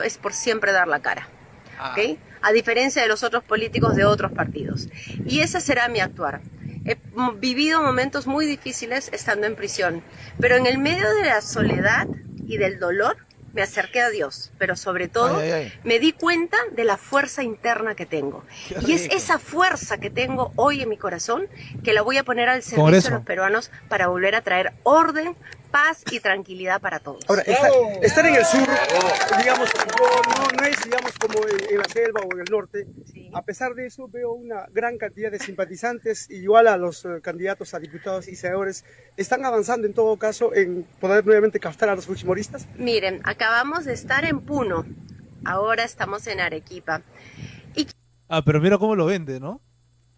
Es por siempre dar la cara, Ah, ¿ok? A diferencia de los otros políticos de otros partidos. Y ese será mi actuar. He vivido momentos muy difíciles estando en prisión, pero en el medio de la soledad y del dolor me acerqué a Dios, pero sobre ay, todo ay, ay. me di cuenta de la fuerza interna que tengo. Qué Y es rico. esa fuerza que tengo hoy en mi corazón que la voy a poner al servicio de los Congreso. peruanos para volver a traer orden, paz y tranquilidad para todos. Ahora, estar en el sur, digamos, no es, digamos, como en la selva o en el norte. Sí. A pesar de eso, veo una gran cantidad de simpatizantes, igual a los candidatos a diputados y senadores, están avanzando en todo caso en poder nuevamente captar a los fujimoristas. Miren, acabamos de estar en Puno, ahora estamos en Arequipa. Y Ah, pero mira cómo lo vende, ¿no?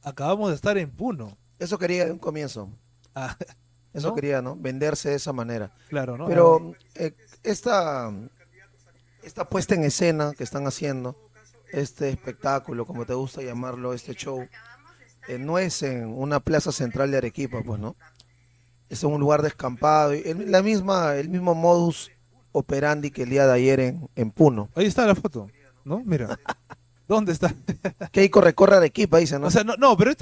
Acabamos de estar en Puno. Eso quería de un comienzo. Ah, Eso ¿no? quería, ¿no? Venderse de esa manera. Claro, ¿no? Pero esta puesta en escena que están haciendo, este espectáculo, como te gusta llamarlo, este show, no es en una plaza central de Arequipa, pues, ¿no? Es en un lugar descampado, y el mismo modus operandi que el día de ayer en Puno. Ahí está la foto, ¿no? Mira. ¿Dónde está? Que ahí corre Arequipa, dice, ¿no? O sea, no, pero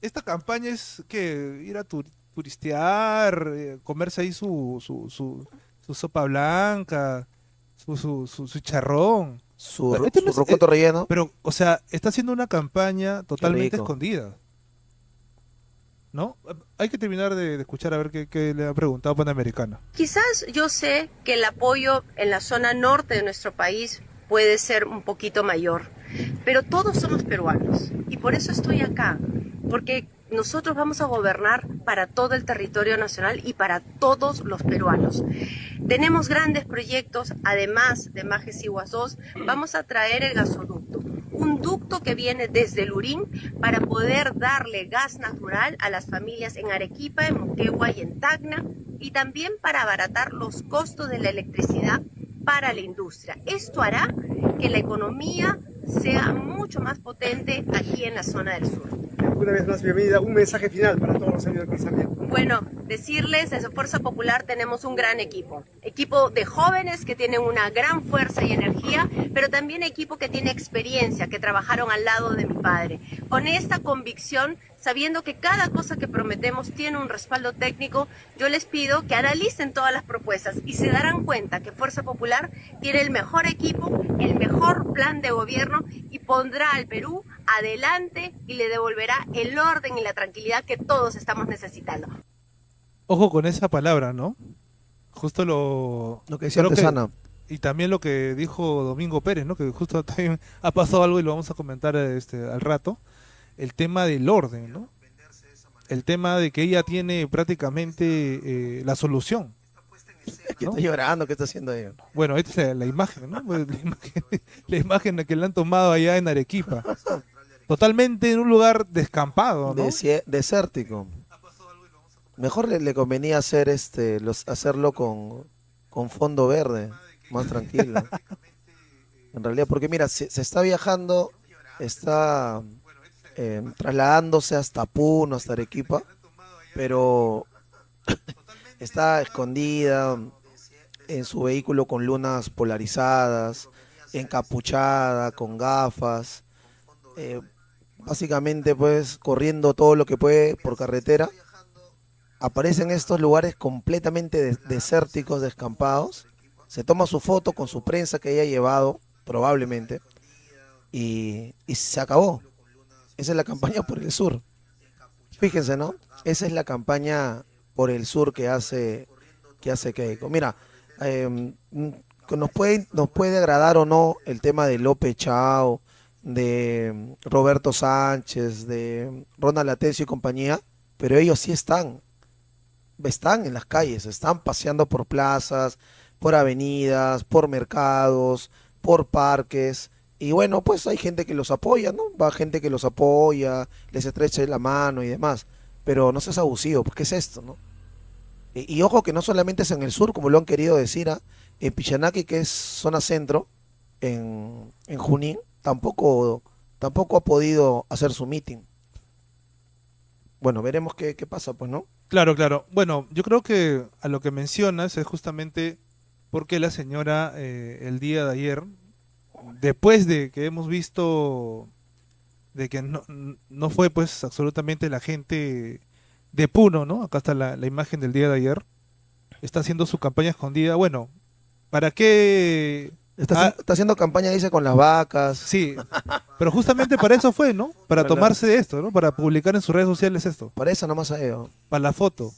esta campaña es que ir a turistear, comerse ahí su sopa blanca, su chicharrón. Su, Pero esto no su es- rocoto relleno. Pero, o sea, está haciendo una campaña totalmente rico. escondida, ¿no? Hay que terminar de escuchar a ver qué le ha preguntado Panamericana. quizás yo sé que el apoyo en la zona norte de nuestro país puede ser un poquito mayor, pero todos somos peruanos y por eso estoy acá, porque nosotros vamos a gobernar para todo el territorio nacional y para todos los peruanos. Tenemos grandes proyectos, además de Majes Iguas 2, vamos a traer el gasoducto, un ducto que viene desde Lurín para poder darle gas natural a las familias en Arequipa, en Moquegua y en Tacna, y también para abaratar los costos de la electricidad para la industria. Esto hará que la economía sea mucho más potente aquí en la zona del sur. Una vez más, bienvenida. Un mensaje final para todos los años del pensamiento. Bueno, decirles, desde Fuerza Popular tenemos un gran equipo de jóvenes que tienen una gran fuerza y energía, pero también equipo que tiene experiencia, que trabajaron al lado de mi padre. Con esta convicción, sabiendo que cada cosa que prometemos tiene un respaldo técnico, yo les pido que analicen todas las propuestas y se darán cuenta que Fuerza Popular tiene el mejor equipo, el mejor plan de gobierno y pondrá al Perú adelante y le devolverá el orden y la tranquilidad que todos estamos necesitando. Ojo con esa palabra, ¿no? Justo Lo que decía creo Antesana. y también lo que dijo Domingo Pérez, ¿no? Que justo también ha pasado algo y lo vamos a comentar al rato. El tema del orden, ¿no? El tema de que ella tiene prácticamente la solución, Que ¿no? está llorando, ¿qué está haciendo ella? Bueno, esta es la imagen, ¿no? La imagen que le han tomado allá en Arequipa. Totalmente en un lugar descampado, ¿no? Desértico. Mejor le convenía hacerlo con fondo verde, más tranquilo. En realidad, porque mira, se está viajando, está trasladándose hasta Puno, hasta Arequipa, pero está escondida en su vehículo con lunas polarizadas, encapuchada, con gafas, básicamente pues corriendo todo lo que puede por carretera. Aparece en estos lugares completamente desérticos, descampados. Se toma su foto con su prensa que haya llevado, probablemente, y se acabó. Esa es la campaña por el sur. Fíjense, ¿no? Esa es la campaña por el sur que hace Keiko. Mira, nos puede agradar o no el tema de López Chao, de Roberto Sánchez, de Ronald Atencio y compañía, pero ellos sí están en las calles, están paseando por plazas, por avenidas, por mercados, por parques. Y bueno, pues hay gente que los apoya, ¿no? Va gente que los apoya, les estrecha la mano y demás. Pero no seas abusivo, porque es esto, ¿no? Y ojo que no solamente es en el sur, como lo han querido decir, ¿ah? En Pichanaki, que es zona centro, en Junín, tampoco ha podido hacer su meeting. Bueno, veremos qué pasa, pues, ¿no? Claro, claro. Bueno, yo creo que a lo que mencionas es justamente porque la señora el día de ayer después de que hemos visto de que no fue pues absolutamente la gente de Puno, ¿no? Acá está la imagen del día de ayer. Está haciendo su campaña escondida. Bueno, ¿para qué? Está haciendo campaña, dice, con las vacas. Sí, pero justamente para eso fue, ¿no? Para Para- tomarse esto, ¿no? Para publicar en sus redes sociales esto. Para eso nomás ha ido. Para la foto,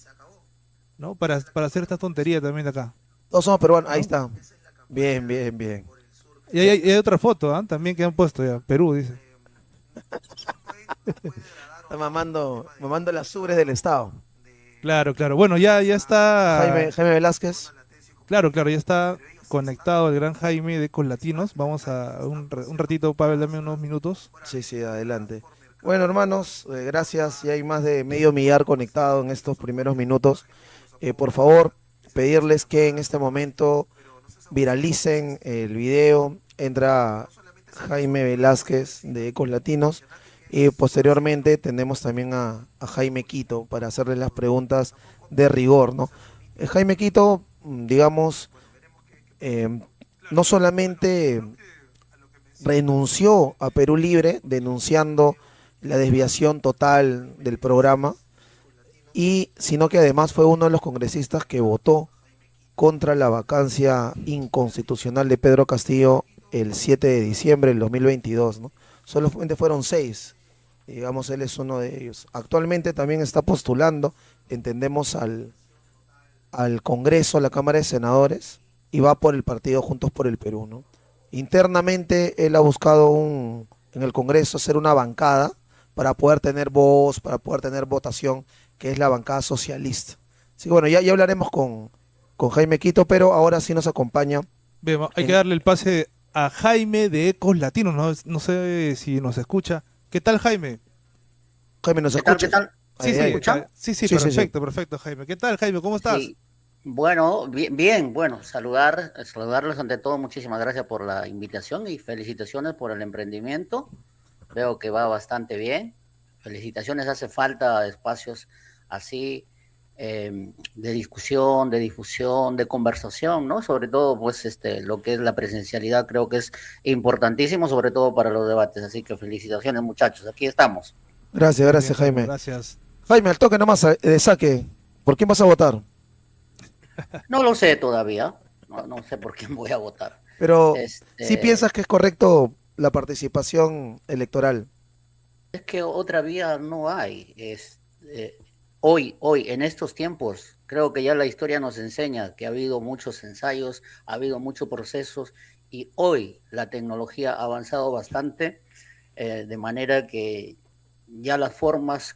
¿no? Para hacer esta tontería también de acá. Todos somos peruanos, ahí está. Bien, bien, bien. Y hay otra foto, ¿ah? También que han puesto ya. Perú, dice. Está mamando las ubres del Estado. Claro, claro. Bueno, ya está. Jaime Velázquez. Claro, claro, ya está conectado el gran Jaime de Ecos Latinos. Vamos a un ratito, Pavel, dame unos minutos. Sí, sí, adelante. Bueno, hermanos, gracias. Ya hay más de medio millar conectado en estos primeros minutos. Por favor, pedirles que en este momento viralicen el video. Entra Jaime Velázquez de Ecos Latinos. Y posteriormente tenemos también a Jaime Quito para hacerle las preguntas de rigor, ¿no? Jaime Quito, digamos, no solamente renunció a Perú Libre denunciando la desviación total del programa, sino que además fue uno de los congresistas que votó contra la vacancia inconstitucional de Pedro Castillo el 7 de diciembre del 2022, ¿no? Solamente fueron 6. Digamos, él es uno de ellos. Actualmente también está postulando, entendemos, al Congreso, a la Cámara de Senadores, y va por el partido Juntos por el Perú, ¿no? Internamente él ha buscado en el Congreso hacer una bancada para poder tener voz, para poder tener votación, que es la bancada socialista. Sí, bueno, ya hablaremos con Jaime Quito, pero ahora sí nos acompaña. Bien, hay que darle el pase a Jaime de Ecos Latinos. No sé si nos escucha. ¿Qué tal, Jaime? Jaime, ¿nos ¿Qué tal? escucha? ¿Qué tal? Sí, Ahí, ahí. sí, Sí, sí, perfecto, perfecto, Jaime. ¿Qué tal, Jaime? ¿Cómo estás? Sí. Bueno, bien, bueno, saludarlos ante todo. Muchísimas gracias por la invitación y felicitaciones por el emprendimiento. Veo que va bastante bien. Felicitaciones, hace falta espacios así de discusión, de difusión, de conversación, ¿no? Sobre todo, pues, lo que es la presencialidad creo que es importantísimo, sobre todo para los debates. Así que felicitaciones, muchachos. Aquí estamos. Gracias, Muy gracias, bien, Jaime. Gracias. Jaime, al toque nomás de saque. ¿Por quién vas a votar? No lo sé todavía. No sé por quién voy a votar. Pero Este, ¿sí piensas que es correcto la participación electoral? Es que otra vía no hay. Hoy, en estos tiempos, creo que ya la historia nos enseña que ha habido muchos ensayos, ha habido muchos procesos y hoy la tecnología ha avanzado bastante, de manera que ya las formas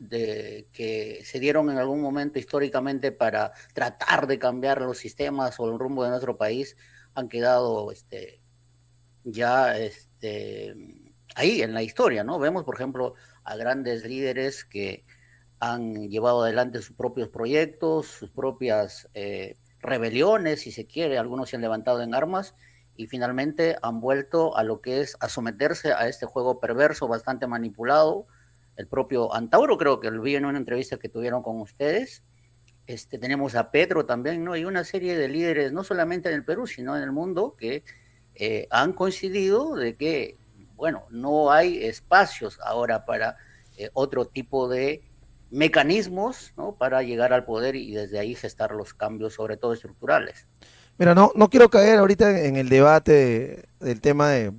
que se dieron en algún momento históricamente para tratar de cambiar los sistemas o el rumbo de nuestro país han quedado ya ahí en la historia, ¿no? Vemos, por ejemplo, a grandes líderes que han llevado adelante sus propios proyectos, sus propias rebeliones, si se quiere, algunos se han levantado en armas y finalmente han vuelto a lo que es a someterse a este juego perverso, bastante manipulado. El propio Antauro creo que lo vi en una entrevista que tuvieron con ustedes. Tenemos a Petro también, ¿no? Y una serie de líderes, no solamente en el Perú, sino en el mundo, que han coincidido de que, bueno, no hay espacios ahora para otro tipo de mecanismos, ¿no? Para llegar al poder y desde ahí gestar los cambios, sobre todo estructurales. Mira, no quiero caer ahorita en el debate del tema de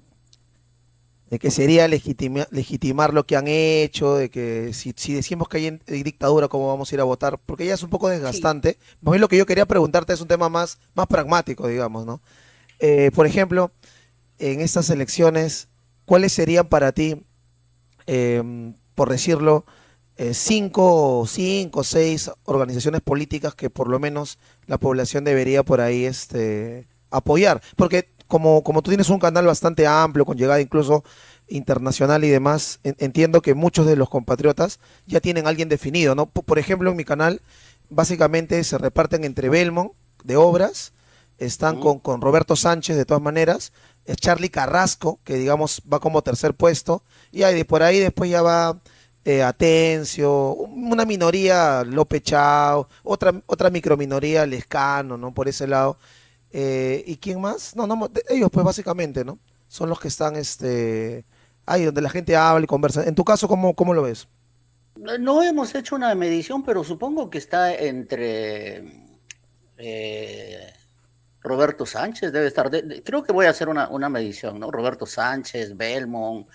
que sería legitimar lo que han hecho, de que si decimos que hay dictadura, ¿cómo vamos a ir a votar? Porque ya es un poco desgastante. Más bien lo que yo quería preguntarte es un tema más pragmático, digamos, ¿no? Por ejemplo, en estas elecciones, ¿cuáles serían para ti, por decirlo, cinco o seis organizaciones políticas que por lo menos la población debería por ahí apoyar? Porque como tú tienes un canal bastante amplio, con llegada incluso internacional y demás, entiendo que muchos de los compatriotas ya tienen a alguien definido, ¿no? Por ejemplo, en mi canal, básicamente se reparten entre Belmont, de Obras, están con Roberto Sánchez, de todas maneras, es Charlie Carrasco, que digamos va como tercer puesto, y ahí, por ahí después ya va Atencio, una minoría López Chao, otra microminoría Lescano, ¿no? Por ese lado. ¿Y quién más? No, ellos pues básicamente, ¿no? son los que están ahí donde la gente habla y conversa. En tu caso, ¿cómo lo ves? No hemos hecho una medición, pero supongo que está entre Roberto Sánchez, debe estar. Creo que voy a hacer una medición, ¿no? Roberto Sánchez, Belmont,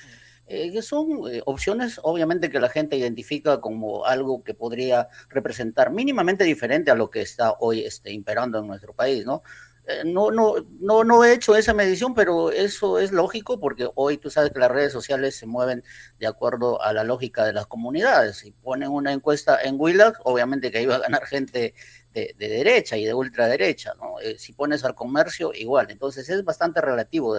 que son opciones, obviamente, que la gente identifica como algo que podría representar mínimamente diferente a lo que está hoy imperando en nuestro país, ¿no? No he hecho esa medición, pero eso es lógico porque hoy tú sabes que las redes sociales se mueven de acuerdo a la lógica de las comunidades. Si ponen una encuesta en Willax, obviamente que ahí va a ganar gente de derecha y de ultraderecha, ¿no? Si pones al comercio, igual. Entonces es bastante relativo,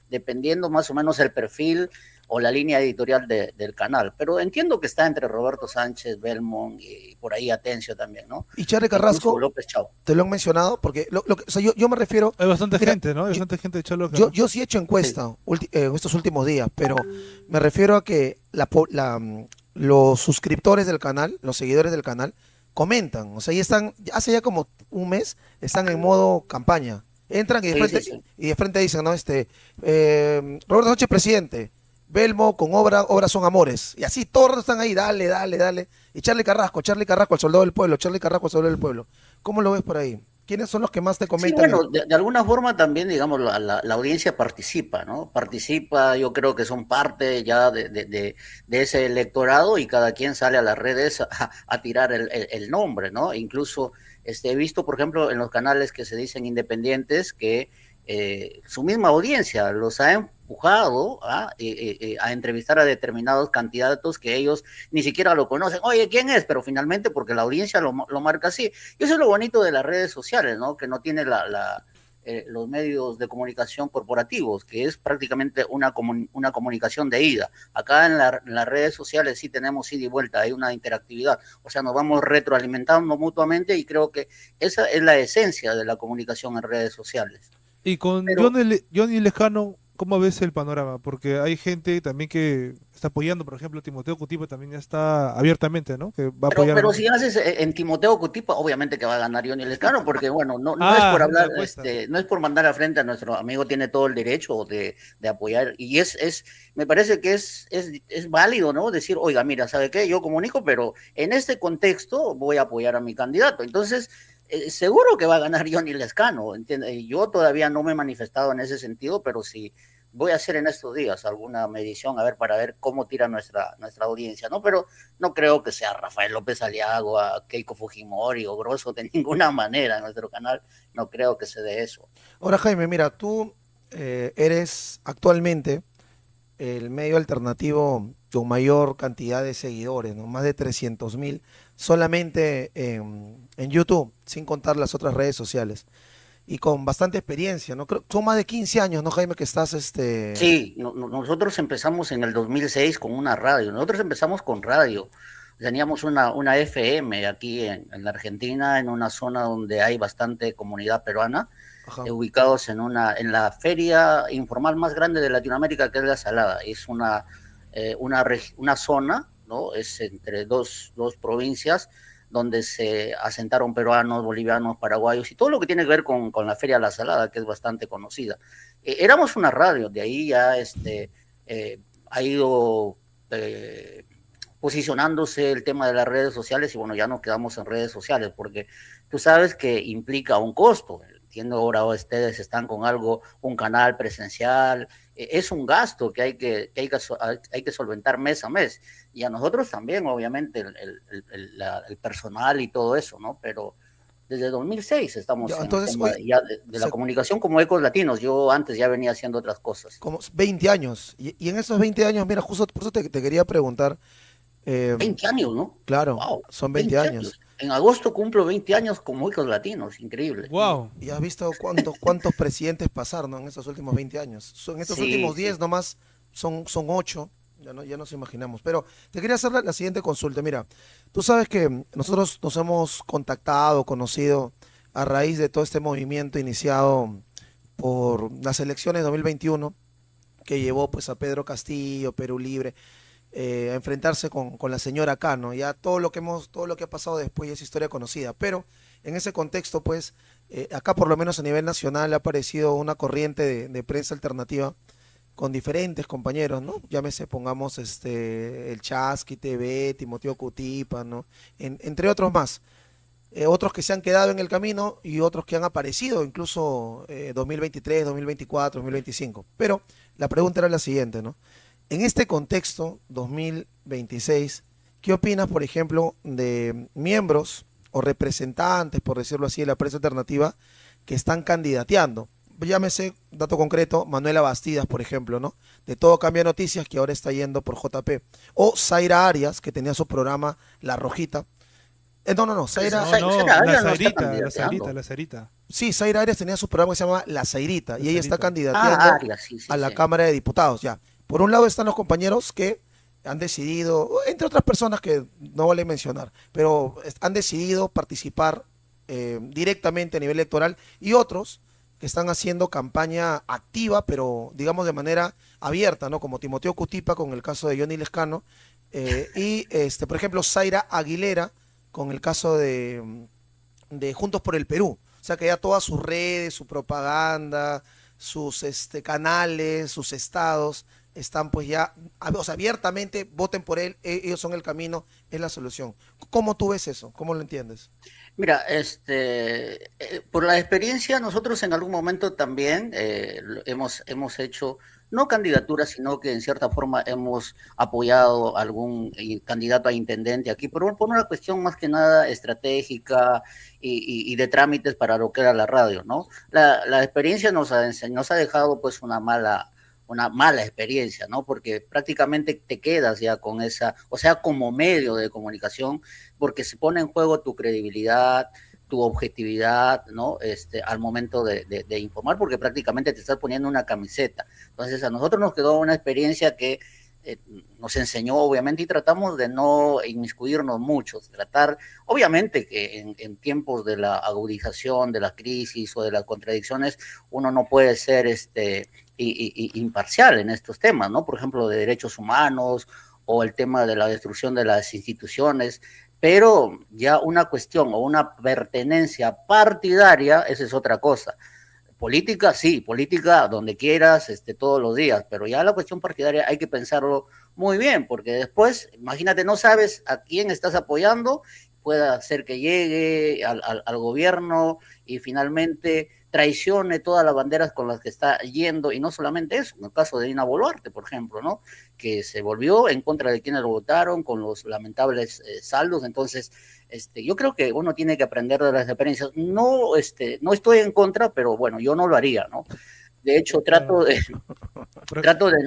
dependiendo más o menos el perfil o la línea editorial del canal. Pero entiendo que está entre Roberto Sánchez, Belmont y por ahí Atencio también, ¿no? Y Charly Carrasco, López Chao. te lo han mencionado, porque o sea, yo me refiero... Hay bastante Mira, gente, ¿no? Hay bastante gente de Charlo. Yo sí he hecho encuesta en estos últimos días, pero me refiero a que los suscriptores del canal, los seguidores del canal, comentan. O sea, hace ya como un mes, están en modo campaña. Entran y de frente dicen, ¿no? Roberto Sánchez, presidente. Belmo con obras son amores. Y así todos están ahí, dale. Y Charly Carrasco, el soldado del pueblo, Charly Carrasco, el soldado del pueblo. ¿Cómo lo ves por ahí? ¿Quiénes son los que más te comentan? Sí, bueno, de alguna forma también, digamos, la audiencia participa, ¿no? Participa, yo creo que son parte ya de ese electorado y cada quien sale a las redes a tirar el nombre, ¿no? Incluso he visto, por ejemplo, en los canales que se dicen independientes que su misma audiencia los ha empujado a entrevistar a determinados candidatos que ellos ni siquiera lo conocen. Oye, ¿quién es? Pero finalmente porque la audiencia lo marca así. Y eso es lo bonito de las redes sociales, ¿no? Que no tiene los medios de comunicación corporativos, que es prácticamente una comunicación de ida. Acá en las redes sociales sí tenemos ida y vuelta, hay una interactividad, o sea, nos vamos retroalimentando mutuamente y creo que esa es la esencia de la comunicación en redes sociales. Y con Pero- Johnny Lescano, ¿cómo ves el panorama? Porque hay gente también que está apoyando, por ejemplo, Timoteo Cutipa también ya está abiertamente, ¿no? Que va a apoyar. Pero si haces en Timoteo Cutipa, obviamente que va a ganar Johnny Lescano, porque bueno, no es por una hablar, apuesta. no es por mandar a frente a nuestro amigo, tiene todo el derecho de apoyar, y me parece que es válido, ¿no? Decir, oiga, mira, ¿sabe qué? Yo comunico, pero en este contexto voy a apoyar a mi candidato. Entonces, seguro que va a ganar Johnny Lescano, ¿entiendes? Yo todavía no me he manifestado en ese sentido, pero sí voy a hacer en estos días alguna medición, a ver, para ver cómo tira nuestra audiencia, ¿no? Pero no creo que sea Rafael López Aliago, a Keiko Fujimori o Grosso, de ninguna manera en nuestro canal, no creo que se dé eso. Ahora, Jaime, mira, tú eres actualmente el medio alternativo con mayor cantidad de seguidores, ¿no? Más de 300.000 solamente en YouTube, sin contar las otras redes sociales. Y con bastante experiencia, ¿no? Creo, son más de 15 años, ¿no, Jaime, que estás Sí, nosotros empezamos en el 2006 con una radio, nosotros empezamos con radio, teníamos una FM aquí en la Argentina, en una zona donde hay bastante comunidad peruana, Ajá. ubicados en la feria informal más grande de Latinoamérica, que es La Salada. Es una zona, ¿no? Es entre dos provincias donde se asentaron peruanos, bolivianos, paraguayos y todo lo que tiene que ver con la Feria La Salada, que es bastante conocida. Éramos una radio, de ahí ya ha ido posicionándose el tema de las redes sociales y bueno, ya nos quedamos en redes sociales porque tú sabes que implica un costo. Entiendo ahora ustedes están con algo, un canal presencial, es un gasto que hay que solventar mes a mes. Y a nosotros también, obviamente, el personal y todo eso, ¿no? Pero desde 2006 estamos Ya, en entonces, el tema hoy, ya de la comunicación como Ecos Latinos. Yo antes ya venía haciendo otras cosas. como 20 años. Y en esos 20 años, mira, justo por eso te quería preguntar. 20 años, ¿no? Claro, Wow, son 20 años. En agosto cumplo 20 años como Ecos Latinos, increíble. Wow. Y has visto cuántos presidentes pasaron, ¿no? En estos últimos 20 años. En estos Sí, últimos sí. 10 nomás son 8. Ya nos imaginamos. Pero te quería hacer la siguiente consulta. Mira, tú sabes que nosotros nos hemos contactado, conocido a raíz de todo este movimiento iniciado por las elecciones de 2021 que llevó pues a Pedro Castillo, Perú Libre, a enfrentarse con la señora Cano. Ya todo lo que ha pasado después ya es historia conocida. Pero en ese contexto, pues, acá por lo menos a nivel nacional ha aparecido una corriente de prensa alternativa con diferentes compañeros, ¿no? Llámese, pongamos el Chasqui TV, Timoteo Cutipa, ¿no? Entre otros más. Otros que se han quedado en el camino y otros que han aparecido, incluso 2023, 2024, 2025. Pero la pregunta era la siguiente, ¿no? En este contexto, 2026, ¿qué opinas, por ejemplo, de miembros o representantes, por decirlo así, de la prensa alternativa que están candidateando? Llámese, dato concreto, Manuela Bastidas, por ejemplo, ¿no? De Todo Cambia Noticias, que ahora está yendo por JP. O Zaira Arias, que tenía su programa La Rojita. No, Zaira. La Zairita. Sí, Zaira Arias tenía su programa que se llama La Zairita, y ella está Ah, candidateando Arias, sí, a la sí. Cámara de Diputados, ya. Por un lado están los compañeros que han decidido, entre otras personas que no vale mencionar, pero han decidido participar directamente a nivel electoral, y otros que están haciendo campaña activa, pero digamos de manera abierta, ¿no? Como Timoteo Cutipa con el caso de Johnny Lescano, y por ejemplo, Zaira Aguilera con el caso de Juntos por el Perú. O sea que ya todas sus redes, su propaganda, sus canales, sus estados, están pues ya, o sea, abiertamente, voten por él, ellos son el camino, es la solución. ¿Cómo tú ves eso? ¿Cómo lo entiendes? Mira, por la experiencia, nosotros en algún momento también hemos hecho, no candidaturas, sino que en cierta forma hemos apoyado algún candidato a intendente aquí, por una cuestión más que nada estratégica y de trámites para lo que era la radio, ¿no? La experiencia nos ha dejado pues una mala experiencia, ¿no? Porque prácticamente te quedas ya con esa, o sea, como medio de comunicación, porque se pone en juego tu credibilidad, tu objetividad, ¿no? Al momento de informar, porque prácticamente te estás poniendo una camiseta. Entonces, a nosotros nos quedó una experiencia que nos enseñó, obviamente, y tratamos de no inmiscuirnos mucho, tratar, obviamente, que en tiempos de la agudización, de la crisis o de las contradicciones, uno no puede ser imparcial en estos temas, ¿no? Por ejemplo, de derechos humanos o el tema de la destrucción de las instituciones, pero ya una cuestión o una pertenencia partidaria, esa es otra cosa. Política, sí, política donde quieras, todos los días, pero ya la cuestión partidaria hay que pensarlo muy bien, porque después, imagínate, no sabes a quién estás apoyando, puede ser que llegue al gobierno y finalmente traicione todas las banderas con las que está yendo, y no solamente eso, en el caso de Dina Boluarte, por ejemplo, ¿no? Que se volvió en contra de quienes lo votaron con los lamentables saldos. Entonces, yo creo que uno tiene que aprender de las experiencias. No, no estoy en contra, pero bueno, yo no lo haría, ¿no? De hecho, trato de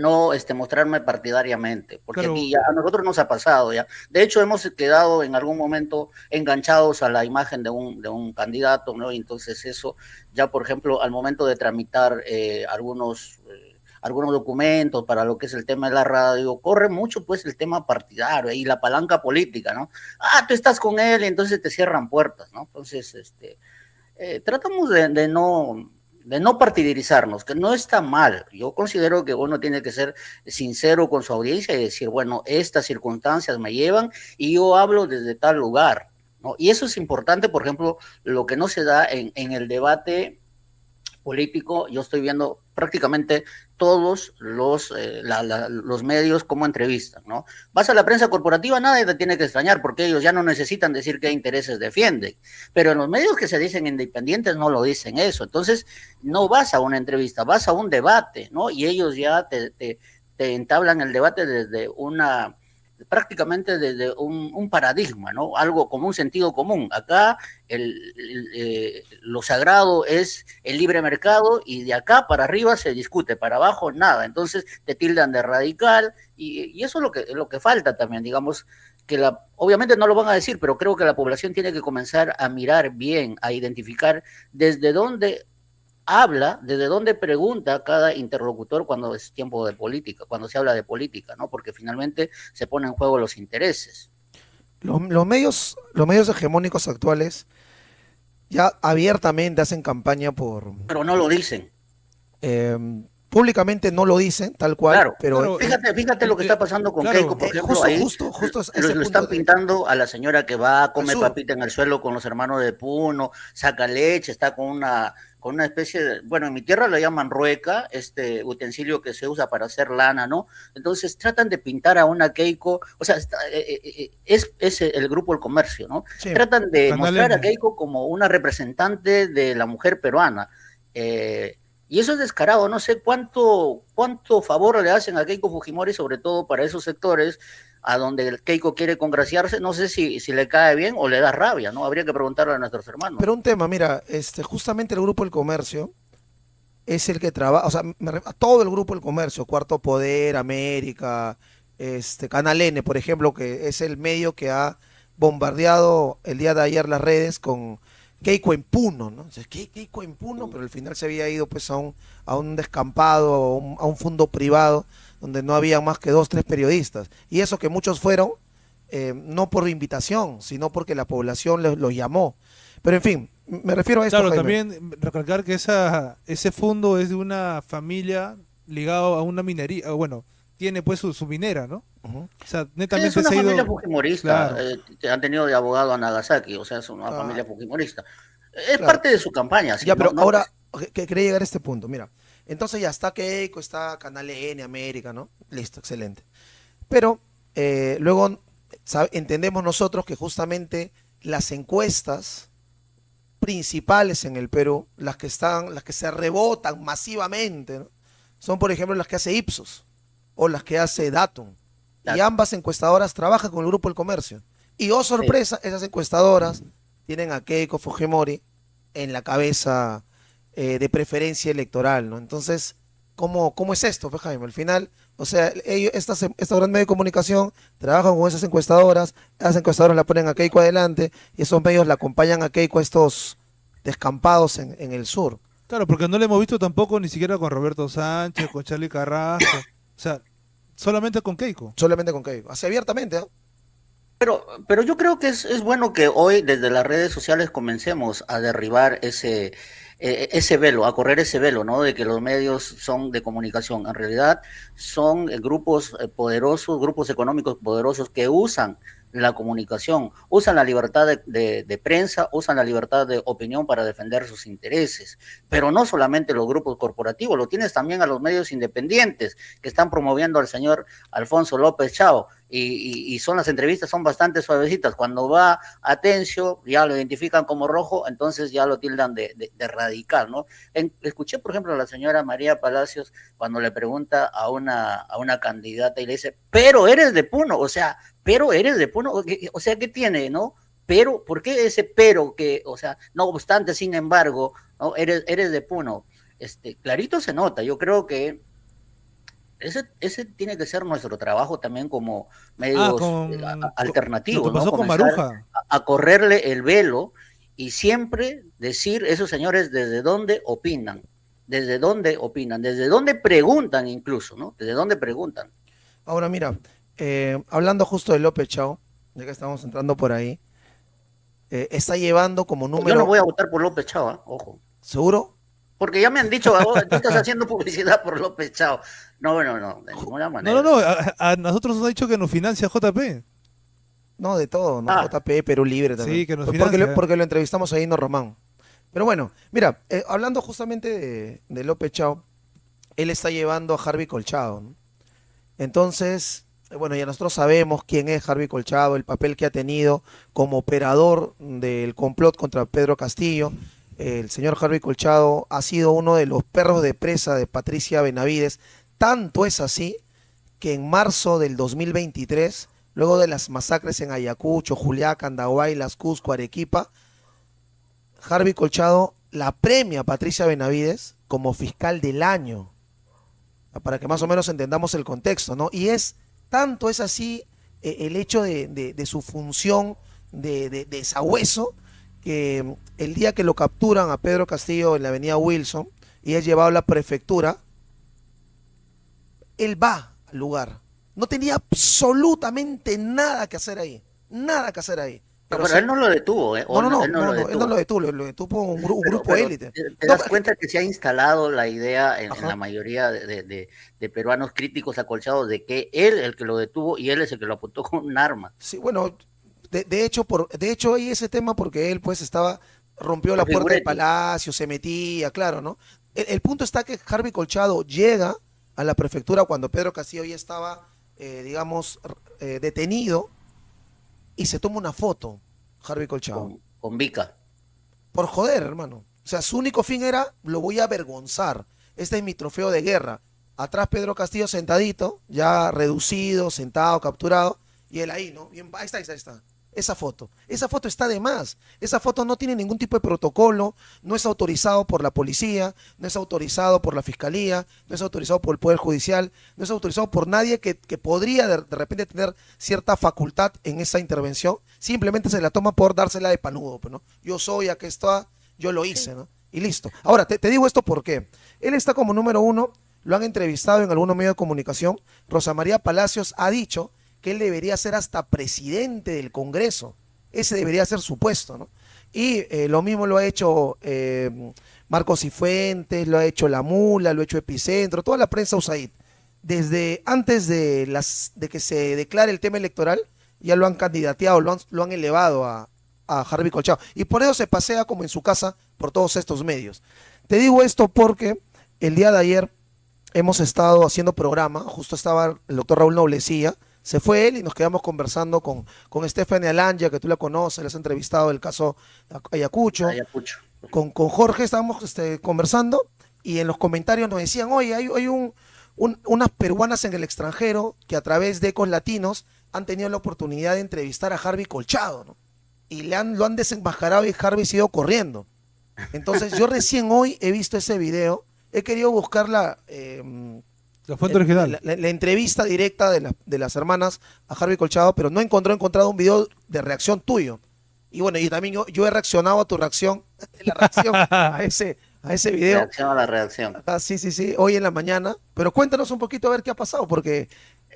no mostrarme partidariamente, porque Claro. aquí ya a nosotros nos ha pasado ya. De hecho, hemos quedado en algún momento enganchados a la imagen de un candidato, ¿no? Y entonces eso, ya por ejemplo, al momento de tramitar algunos documentos para lo que es el tema de la radio, corre mucho pues el tema partidario y la palanca política, ¿no? Ah, tú estás con él y entonces te cierran puertas, ¿no? Entonces, tratamos de no partidarizarnos, que no está mal. Yo considero que uno tiene que ser sincero con su audiencia y decir, bueno, estas circunstancias me llevan y yo hablo desde tal lugar, ¿no? Y eso es importante, por ejemplo, lo que no se da en el debate político. Yo estoy viendo prácticamente todos los medios como entrevistan, ¿no? Vas a la prensa corporativa, nadie te tiene que extrañar, porque ellos ya no necesitan decir qué intereses defienden, pero en los medios que se dicen independientes no lo dicen eso. Entonces no vas a una entrevista, vas a un debate, ¿no? Y ellos ya te entablan el debate prácticamente desde un paradigma, ¿no? Algo como un sentido común. Acá lo sagrado es el libre mercado, y de acá para arriba se discute, para abajo nada. Entonces te tildan de radical, y eso es lo que falta también, digamos, que obviamente no lo van a decir, pero creo que la población tiene que comenzar a mirar bien, a identificar desde dónde habla, desde dónde pregunta cada interlocutor cuando es tiempo de política, cuando se habla de política, ¿no? Porque finalmente se ponen en juego los intereses. Los medios hegemónicos actuales ya abiertamente hacen campaña Pero no lo dicen. eh, Públicamente no lo dicen tal cual, Claro, pero claro, fíjate lo que está pasando con claro, Keiko, por ejemplo, justo, ahí justo es lo ese están punto pintando a la señora que va, come sur. papita en el suelo con los hermanos de Puno, saca leche, está con una especie de, bueno, en mi tierra lo llaman rueca, este utensilio que se usa para hacer lana, ¿no? Entonces tratan de pintar a una Keiko, o sea, es el grupo El Comercio, ¿no? Sí. Tratan de Canal mostrar a N. Keiko como una representante de la mujer peruana. Y eso es descarado, no sé cuánto favor le hacen a Keiko Fujimori, sobre todo para esos sectores a donde el Keiko quiere congraciarse, no sé si le cae bien o le da rabia, ¿no? Habría que preguntarle a nuestros hermanos. Pero un tema, mira, justamente el grupo El Comercio es el que trabaja, o sea, a todo el grupo El Comercio, Cuarto Poder, América, Canal N, por ejemplo, que es el medio que ha bombardeado el día de ayer las redes con Keiko en Puno, ¿no? Entonces, ¿qué Keiko en Puno? Pero al final se había ido pues a un descampado, a un fondo privado, donde no había más que 2, 3 periodistas. Y eso que muchos fueron, no por invitación, sino porque la población los llamó. Pero en fin, me refiero a esto, Claro, Jaime. también recalcar que ese fondo es de una familia ligado a una minería, bueno, tiene pues su minera, ¿no? Ujú. O sea, Es netamente una se ha ido... familia fujimorista, Claro. que han tenido de abogado a Nagasaki, o sea, es una Ah, familia fujimorista. Es claro. parte de su campaña, sí, Ya, pero no, ahora que quería llegar a este punto, mira. Entonces ya está Keiko, está Canal N, América, ¿no? Listo, excelente. Pero luego entendemos nosotros que justamente las encuestas principales en el Perú, las que se rebotan masivamente, ¿no? Son, por ejemplo, las que hace Ipsos o las que hace Datum. Y Datum. ambas encuestadoras trabajan con el Grupo El Comercio. Y oh sorpresa, esas encuestadoras tienen a Keiko Fujimori en la cabeza de preferencia electoral, ¿no? Entonces, ¿cómo es esto, pues, Jaime? Al final, o sea, estas grandes medios de comunicación trabajan con esas encuestadoras la ponen a Keiko adelante y esos medios la acompañan a Keiko a estos descampados en el sur. Claro, porque no le hemos visto tampoco ni siquiera con Roberto Sánchez, con Charlie Carrasco, o sea, solamente con Keiko. Solamente con Keiko. Así abiertamente, ¿no? Pero yo creo que es bueno que hoy desde las redes sociales comencemos a derribar ese velo, a correr ese velo, ¿no? De que los medios son de comunicación. En realidad son grupos poderosos, grupos económicos poderosos que usan la comunicación, usan la libertad de prensa, usan la libertad de opinión para defender sus intereses. Pero no solamente los grupos corporativos, lo tienes también a los medios independientes que están promoviendo al señor Alfonso López Chao. Y las entrevistas son bastante suavecitas. Cuando va a Atencio, ya lo identifican como rojo, entonces ya lo tildan de radical, ¿no? Escuché, por ejemplo, a la señora María Palacios cuando le pregunta a una candidata y le dice, pero eres de Puno, o sea, pero eres de Puno, o sea, ¿qué tiene, no? Pero, ¿por qué ese pero que, o sea, no obstante, sin embargo, ¿no? Eres de Puno? Clarito se nota, yo creo que ese tiene que ser nuestro trabajo también como medios alternativos, lo que pasó ¿no? con Comenzar Maruja. a correrle el velo y siempre decir esos señores desde dónde opinan, desde dónde preguntan incluso, ¿no? Desde dónde preguntan. Ahora mira, hablando justo de López Chao, ya que estamos entrando por ahí, está llevando como número... Yo no voy a votar por López Chao, ¿eh? Ojo. ¿Seguro? Porque ya me han dicho, oh, tú estás haciendo publicidad por López Chao. No, bueno, no, de ninguna manera. No, a nosotros nos ha dicho que nos financia JP. No, de todo, ¿no? JP, Perú Libre también. Sí, que nos porque financia. porque lo entrevistamos ahí, no Román. Pero bueno, mira, hablando justamente de López Chao, él está llevando a Harvey Colchado, ¿no? Entonces, bueno, ya nosotros sabemos quién es Harvey Colchado, el papel que ha tenido como operador del complot contra Pedro Castillo. El señor Harvey Colchado ha sido uno de los perros de presa de Patricia Benavides. Tanto es así que en marzo del 2023, luego de las masacres en Ayacucho, Juliaca, Andahuay, Las Cusco, Arequipa, Harvey Colchado la premia a Patricia Benavides como fiscal del año, para que más o menos entendamos el contexto, ¿no? Y tanto es así el hecho de su función de sabueso, que el día que lo capturan a Pedro Castillo en la avenida Wilson y es llevado a la prefectura, él va al lugar. No tenía absolutamente nada que hacer ahí. Nada que hacer ahí. No, Pero pero sí, él no lo detuvo, ¿eh? no, no, no, Él no no, lo no, él no detuvo. lo detuvo, lo detuvo un grupo Pero élite. te No, das cuenta que se ha instalado la idea en ajá. la mayoría de peruanos críticos acolchados de que él el que lo detuvo y él es el que lo apuntó con un arma. Sí, bueno, de hecho hay ese tema porque él pues rompió la Por puerta del figuretti. palacio, se metía, claro, ¿no? El punto está que Harvey Colchado llega a la prefectura cuando Pedro Castillo ya estaba, digamos, detenido y se toma una foto, Harvey Colchado. Con Vika. Por joder, hermano. O sea, su único fin era, lo voy a avergonzar. Este es mi trofeo de guerra. Atrás Pedro Castillo sentadito, ya reducido, sentado, capturado. Y él ahí, ¿no? Bien, ahí está, ahí está, ahí está. Esa foto. Esa foto está de más. Esa foto no tiene ningún tipo de protocolo, no es autorizado por la policía, no es autorizado por la fiscalía, no es autorizado por el Poder Judicial, no es autorizado por nadie que podría de repente tener cierta facultad en esa intervención. Simplemente se la toma por dársela de panudo, pues, ¿no? Yo soy, aquí está, yo lo hice, ¿no? Y listo. Ahora, te digo esto porque él está como número uno, lo han entrevistado en algunos medios de comunicación. Rosa María Palacios ha dicho que él debería ser hasta presidente del Congreso. Ese debería ser su puesto, ¿no? Y lo mismo lo ha hecho Marcos Cifuentes, lo ha hecho La Mula, lo ha hecho Epicentro, toda la prensa USAID. Desde antes de que se declare el tema electoral, ya lo han candidateado, lo han elevado a Harvey Colchado. Y por eso se pasea como en su casa por todos estos medios. Te digo esto porque el día de ayer hemos estado haciendo programa, justo estaba el doctor Raúl Noblecilla, se fue él y nos quedamos conversando con Stephanie Alanya, que tú la conoces, le has entrevistado el caso Ayacucho, Ayacucho. con Jorge estábamos conversando y en los comentarios nos decían, oye, hay unas peruanas en el extranjero que a través de Ecos Latinos han tenido la oportunidad de entrevistar a Harvey Colchado, ¿no? Y lo han desenmascarado y Harvey se ha ido corriendo. Entonces yo recién hoy he visto ese video, he querido buscar La fuente original. la entrevista directa de las hermanas a Harvey Colchado, pero no he encontrado un video de reacción tuyo. Y bueno, y también yo he reaccionado a tu reacción, la reacción a ese video. Reacción a la reacción. Ah, sí, sí, sí, hoy en la mañana. Pero cuéntanos un poquito a ver qué ha pasado, porque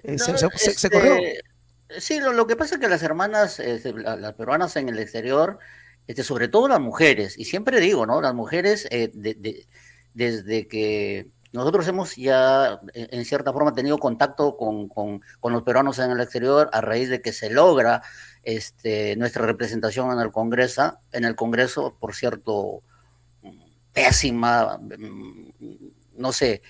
No, se corrió. sí, lo que pasa es que las hermanas, las peruanas en el exterior, sobre todo las mujeres, y siempre digo, ¿no? Las mujeres, desde que nosotros hemos ya, en cierta forma, tenido contacto con los peruanos en el exterior a raíz de que se logra nuestra representación en el Congreso, por cierto, pésima, no sé,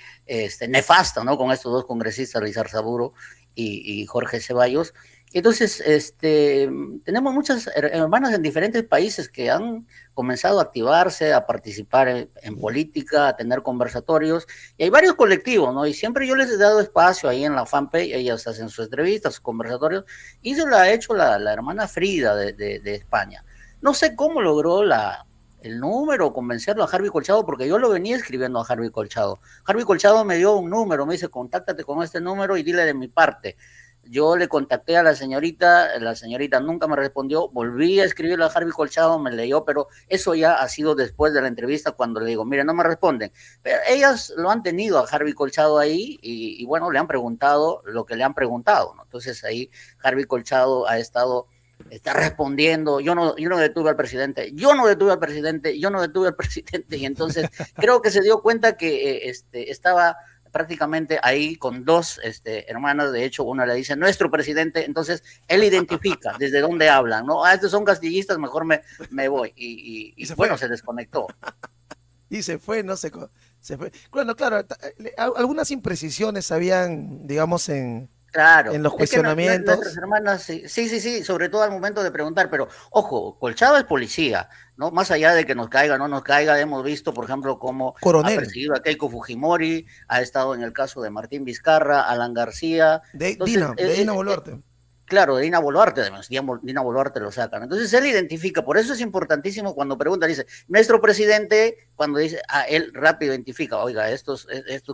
nefasta, ¿no? Con estos dos congresistas, Luis Arzaburo y Jorge Ceballos. Entonces, tenemos muchas hermanas en diferentes países que han comenzado a activarse, a participar en política, a tener conversatorios, y hay varios colectivos, ¿no? Y siempre yo les he dado espacio ahí en la fanpage, ellas hacen sus entrevistas, sus conversatorios, y eso lo ha hecho la hermana Frida de España. No sé cómo logró el número, convencerlo a Harvey Colchado, porque yo lo venía escribiendo a Harvey Colchado. Harvey Colchado me dio un número, me dice, contáctate con este número y dile de mi parte. Yo le contacté a la señorita nunca me respondió, volví a escribirle a Harvey Colchado, me leyó, pero eso ya ha sido después de la entrevista cuando le digo, mire, no me responden. Pero ellas lo han tenido a Harvey Colchado ahí y bueno, le han preguntado lo que le han preguntado, ¿no? Entonces ahí Harvey Colchado está respondiendo, yo no detuve al presidente, yo no detuve al presidente, y entonces creo que se dio cuenta que estaba prácticamente ahí con dos hermanas, de hecho una le dice nuestro presidente, entonces él identifica desde dónde hablan, ¿no? Estos son castillistas, mejor me voy, y bueno, se desconectó. Y se fue, no se fue. Bueno, claro, algunas imprecisiones habían, digamos, Claro, en los es que cuestionamientos. nuestras hermanas, sí, sobre todo al momento de preguntar, pero ojo, Colchado es policía, ¿no? Más allá de que nos caiga o no nos caiga, hemos visto, por ejemplo, cómo ha Coronel, perseguido a Keiko Fujimori, ha estado en el caso de Martín Vizcarra, Alan García. Entonces, de Dina Boluarte. claro, de Dina Boluarte, además, Dina Boluarte lo sacan. Entonces él identifica, por eso es importantísimo cuando pregunta, dice, nuestro presidente, cuando dice, él rápido identifica, oiga, estos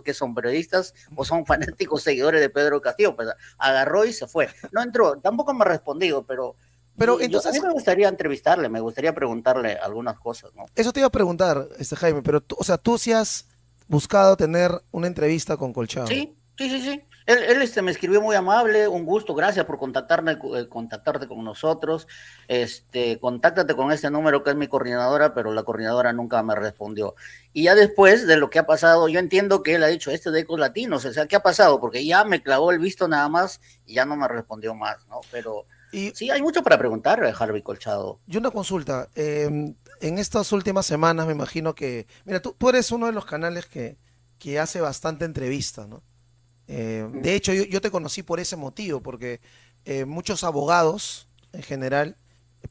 que son periodistas o son fanáticos seguidores de Pedro Castillo, pues agarró y se fue. No entró, tampoco me ha respondido, pero Entonces, a mí me gustaría entrevistarle, me gustaría preguntarle algunas cosas, ¿no? eso te iba a preguntar, Jaime, pero tú, o sea, tú sí has buscado tener una entrevista con Colchado. Sí, Sí, sí, sí. Él me escribió muy amable, un gusto, gracias por contactarte con nosotros. Contáctate con este número que es mi coordinadora, pero la coordinadora nunca me respondió. Y ya después de lo que ha pasado, yo entiendo que él ha dicho de Ecos Latinos, o sea, ¿qué ha pasado? Porque ya me clavó el visto nada más y ya no me respondió más, ¿no? Pero Y, sí, hay mucho para preguntar, Harvey Colchado. y una consulta, en estas últimas semanas me imagino que, mira, tú eres uno de los canales que hace bastante entrevista, ¿no? Mm. De hecho, yo te conocí por ese motivo, porque muchos abogados en general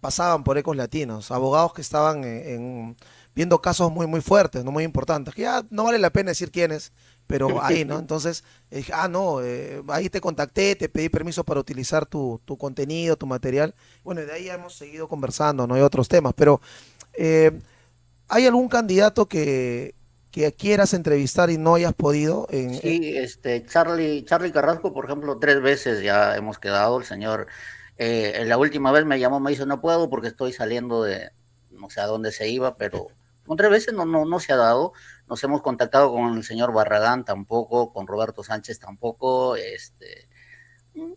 pasaban por Ecos Latinos, abogados que estaban viendo casos muy, muy fuertes, no muy importantes, que ya no vale la pena decir quiénes, pero ahí, ¿no? Entonces dije, no, ahí te contacté, te pedí permiso para utilizar tu contenido, tu material. Bueno, y de ahí ya hemos seguido conversando, no hay otros temas, pero eh, ¿hay algún candidato que quieras entrevistar y no hayas podido? Sí, Charlie Carrasco, por ejemplo, 3 veces ya hemos quedado. El señor, la última vez me llamó, me dijo, no puedo porque estoy saliendo de, no sé a dónde se iba, pero con 3 veces no se ha dado. Nos hemos contactado con el señor Barragán tampoco, con Roberto Sánchez tampoco.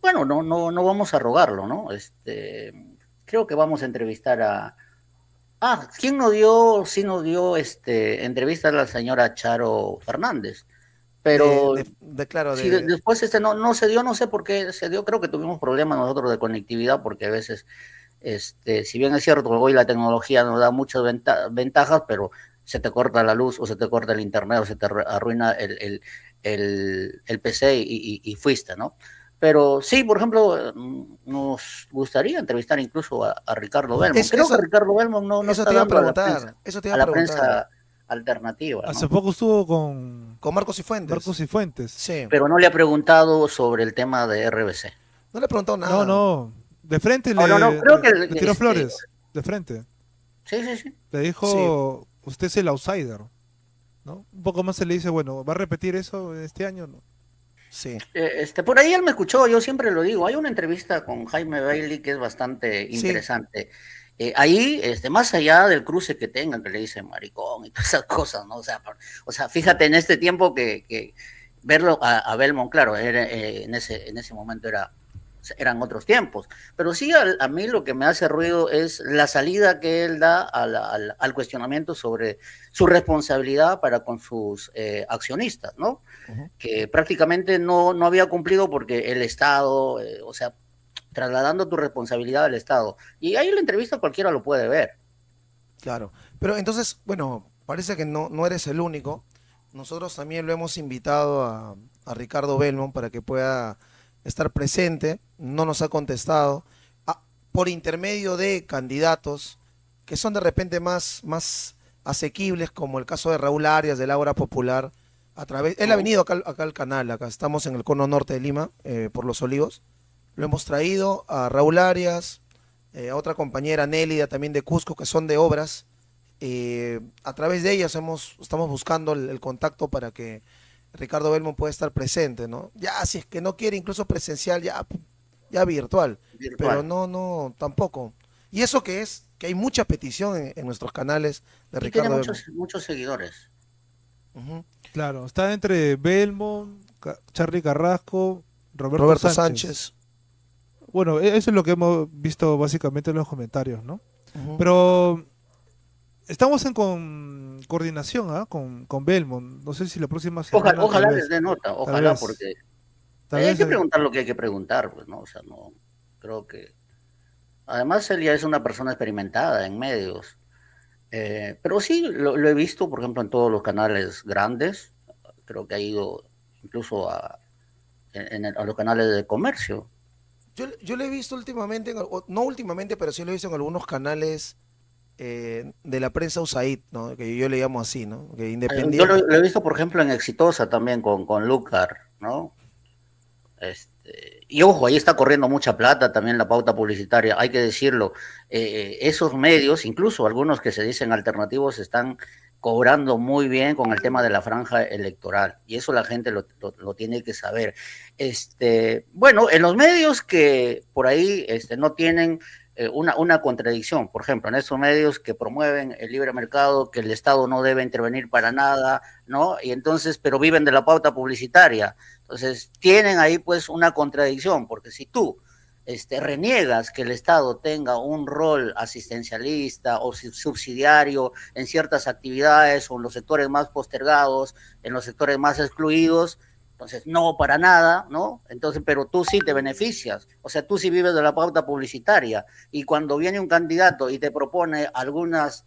Bueno, no vamos a rogarlo, ¿no? Creo que vamos a entrevistar a. ¿Quién nos dio, sí nos dio, entrevista a la señora Charo Fernández? Pero Claro, sí, después no se dio, no sé por qué se dio, creo que tuvimos problemas nosotros de conectividad, porque a veces, si bien es cierto que hoy la tecnología nos da muchas ventajas, pero se te corta la luz, o se te corta el internet, o se te arruina el PC y fuiste, ¿no? Pero sí, por ejemplo, nos gustaría entrevistar incluso a Ricardo Belmont. Creo que Ricardo Belmont no eso está te iba a dando preguntar, eso te iba a a la preguntar. prensa alternativa, ¿no? Hace poco estuvo con Con Marcos y Fuentes. Marcos y Fuentes. Sí. Pero no le ha preguntado sobre el tema de RBC. No le he preguntado No, nada. no. De frente No, creo que le tiró flores. De frente. Sí, sí, sí. Le dijo, usted es el outsider, ¿no? Un poco más se le dice, bueno, ¿va a repetir eso este año? No. Sí. Por ahí él me escuchó, yo siempre lo digo. Hay una entrevista con Jaime Bailey que es bastante interesante. Ahí, más allá del cruce que tengan, que le dicen maricón y todas esas cosas, ¿no? O sea, fíjate en este tiempo que verlo a Belmont, claro, en ese momento eran otros tiempos. Pero sí, a mí lo que me hace ruido es la salida que él da al cuestionamiento sobre su responsabilidad para con sus accionistas, ¿no? Uh-huh. Que prácticamente no había cumplido porque el Estado, o sea, trasladando tu responsabilidad al Estado. Y ahí en la entrevista cualquiera lo puede ver. Claro. Pero entonces, bueno, parece que no eres el único. Nosotros también lo hemos invitado a Ricardo Belmont para que pueda estar presente. No nos ha contestado. Por intermedio de candidatos que son de repente más asequibles, como el caso de Raúl Arias, del Ágora Popular. Él ha venido acá al canal, acá estamos en el cono norte de Lima, por Los Olivos. Lo hemos traído a Raúl Arias, a otra compañera Nélida también de Cusco, que son de obras. A través de ellas estamos buscando el contacto para que Ricardo Belmont pueda estar presente, ¿no? Ya, si es que no quiere incluso presencial, ya virtual. Pero no, tampoco. Y eso que hay mucha petición en nuestros canales de Ricardo tiene Belmont. muchos seguidores. Uh-huh. Claro, está entre Belmont, Charly Carrasco, Roberto Sánchez. Bueno, eso es lo que hemos visto básicamente en los comentarios, ¿no? Uh-huh. Pero estamos en coordinación con Belmont. No sé si la próxima semana. Ojalá les dé nota, ojalá, porque hay que preguntar lo que hay que preguntar, pues, ¿no? O sea, no, creo que. Además, él ya es una persona experimentada en medios. Pero sí, lo he visto, por ejemplo, en todos los canales grandes. Creo que ha ido incluso a los canales de comercio. Yo lo he visto últimamente, no últimamente, pero sí lo he visto en algunos canales de la prensa USAID, ¿no? Que yo le llamo así, ¿no? Que independiente. Yo lo he visto, por ejemplo, en Exitosa también con Lucar, ¿no? Y ojo, ahí está corriendo mucha plata también la pauta publicitaria, hay que decirlo. Esos medios, incluso algunos que se dicen alternativos, están cobrando muy bien con el tema de la franja electoral, y eso la gente lo tiene que saber. Bueno, en los medios que por ahí no tienen una contradicción, por ejemplo, en esos medios que promueven el libre mercado, que el Estado no debe intervenir para nada, ¿no? Y entonces, pero viven de la pauta publicitaria. Entonces, tienen ahí pues una contradicción, porque si tú reniegas que el Estado tenga un rol asistencialista o subsidiario en ciertas actividades o en los sectores más postergados, en los sectores más excluidos, entonces no para nada, ¿no? Entonces, pero tú sí te beneficias, o sea, tú sí vives de la pauta publicitaria, y cuando viene un candidato y te propone algunas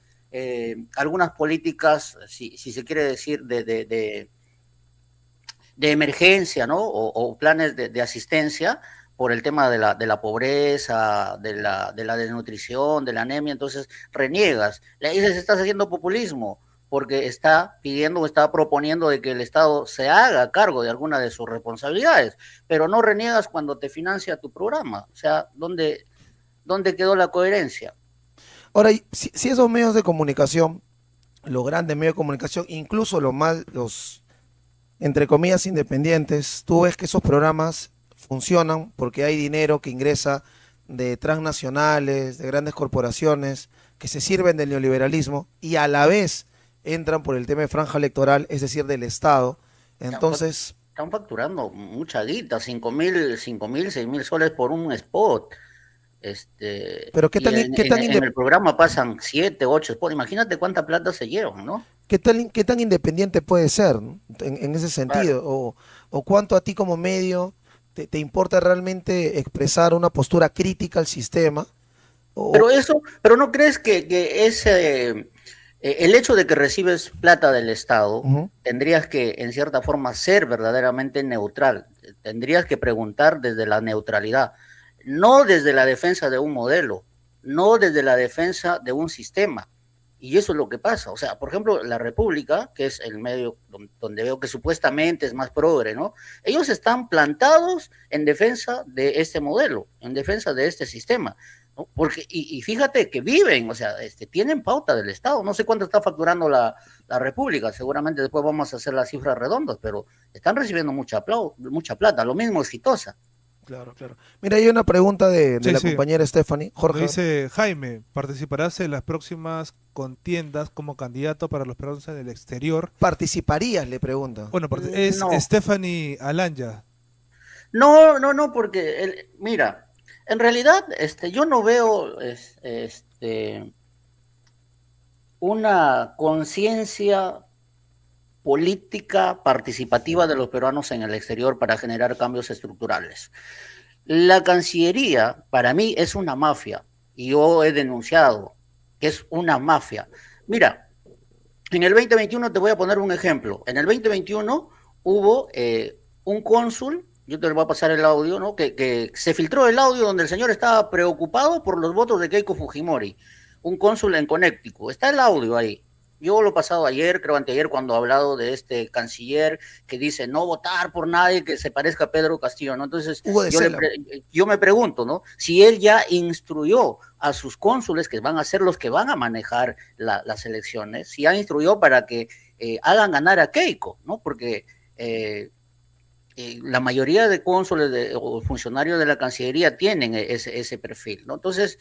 políticas, si se quiere decir, de emergencia, ¿no? O planes de asistencia por el tema de la pobreza, de la desnutrición, de la anemia, entonces reniegas. Le dices, estás haciendo populismo, porque está pidiendo o está proponiendo de que el Estado se haga cargo de alguna de sus responsabilidades, pero no reniegas cuando te financia tu programa. O sea, ¿dónde quedó la coherencia? Ahora, si esos medios de comunicación, los grandes medios de comunicación, incluso los entre comillas independientes, tú ves que esos programas funcionan porque hay dinero que ingresa de transnacionales, de grandes corporaciones que se sirven del neoliberalismo y a la vez entran por el tema de franja electoral, es decir, del Estado. Entonces, están facturando mucha guita, 5.000, 6.000 soles por un spot. pero ¿qué tan, en el programa pasan 7, 8 spots. Imagínate cuánta plata se llevan, ¿no? ¿Qué tan independiente puede ser, ¿no? En ese sentido? Claro. O cuánto a ti como medio te importa realmente expresar una postura crítica al sistema. Pero ¿no crees que ese, el hecho de que recibes plata del Estado, tendrías que, en cierta forma, ser verdaderamente neutral? Tendrías que preguntar desde la neutralidad, no desde la defensa de un modelo, no desde la defensa de un sistema. Y eso es lo que pasa. O sea, por ejemplo, la República, que es el medio donde veo que supuestamente es más progre, ¿no? Ellos están plantados en defensa de este modelo, en defensa de este sistema, ¿no? Porque, y fíjate que viven, o sea, tienen pauta del Estado. No sé cuánto está facturando la República, seguramente después vamos a hacer las cifras redondas, pero están recibiendo mucha plata. Lo mismo Exitosa. Claro, claro. Mira, hay una pregunta de Sí, la sí. compañera Stephanie. Jorge. Dice Jaime, ¿participarás en las próximas contiendas como candidato para los peruanos en el exterior? ¿Participarías? Le pregunta. Bueno, es No. Stephanie Alanya. No, porque, mira, en realidad yo no veo una conciencia política participativa de los peruanos en el exterior para generar cambios estructurales. La Cancillería, para mí, es una mafia, y yo he denunciado que es una mafia. Mira, en el 2021 te voy a poner un ejemplo. En el 2021 hubo un cónsul, yo te lo voy a pasar el audio, ¿no? Que se filtró el audio donde el señor estaba preocupado por los votos de Keiko Fujimori, un cónsul en Connecticut. Está el audio ahí. Yo lo he pasado ayer, creo anteayer, cuando he hablado de este canciller que dice no votar por nadie que se parezca a Pedro Castillo, ¿no? Entonces, yo me pregunto, ¿no? Si él ya instruyó a sus cónsules, que van a ser los que van a manejar las elecciones, si ya instruyó para que hagan ganar a Keiko, ¿no? Porque la mayoría de cónsules o funcionarios de la Cancillería tienen ese perfil, ¿no? Entonces,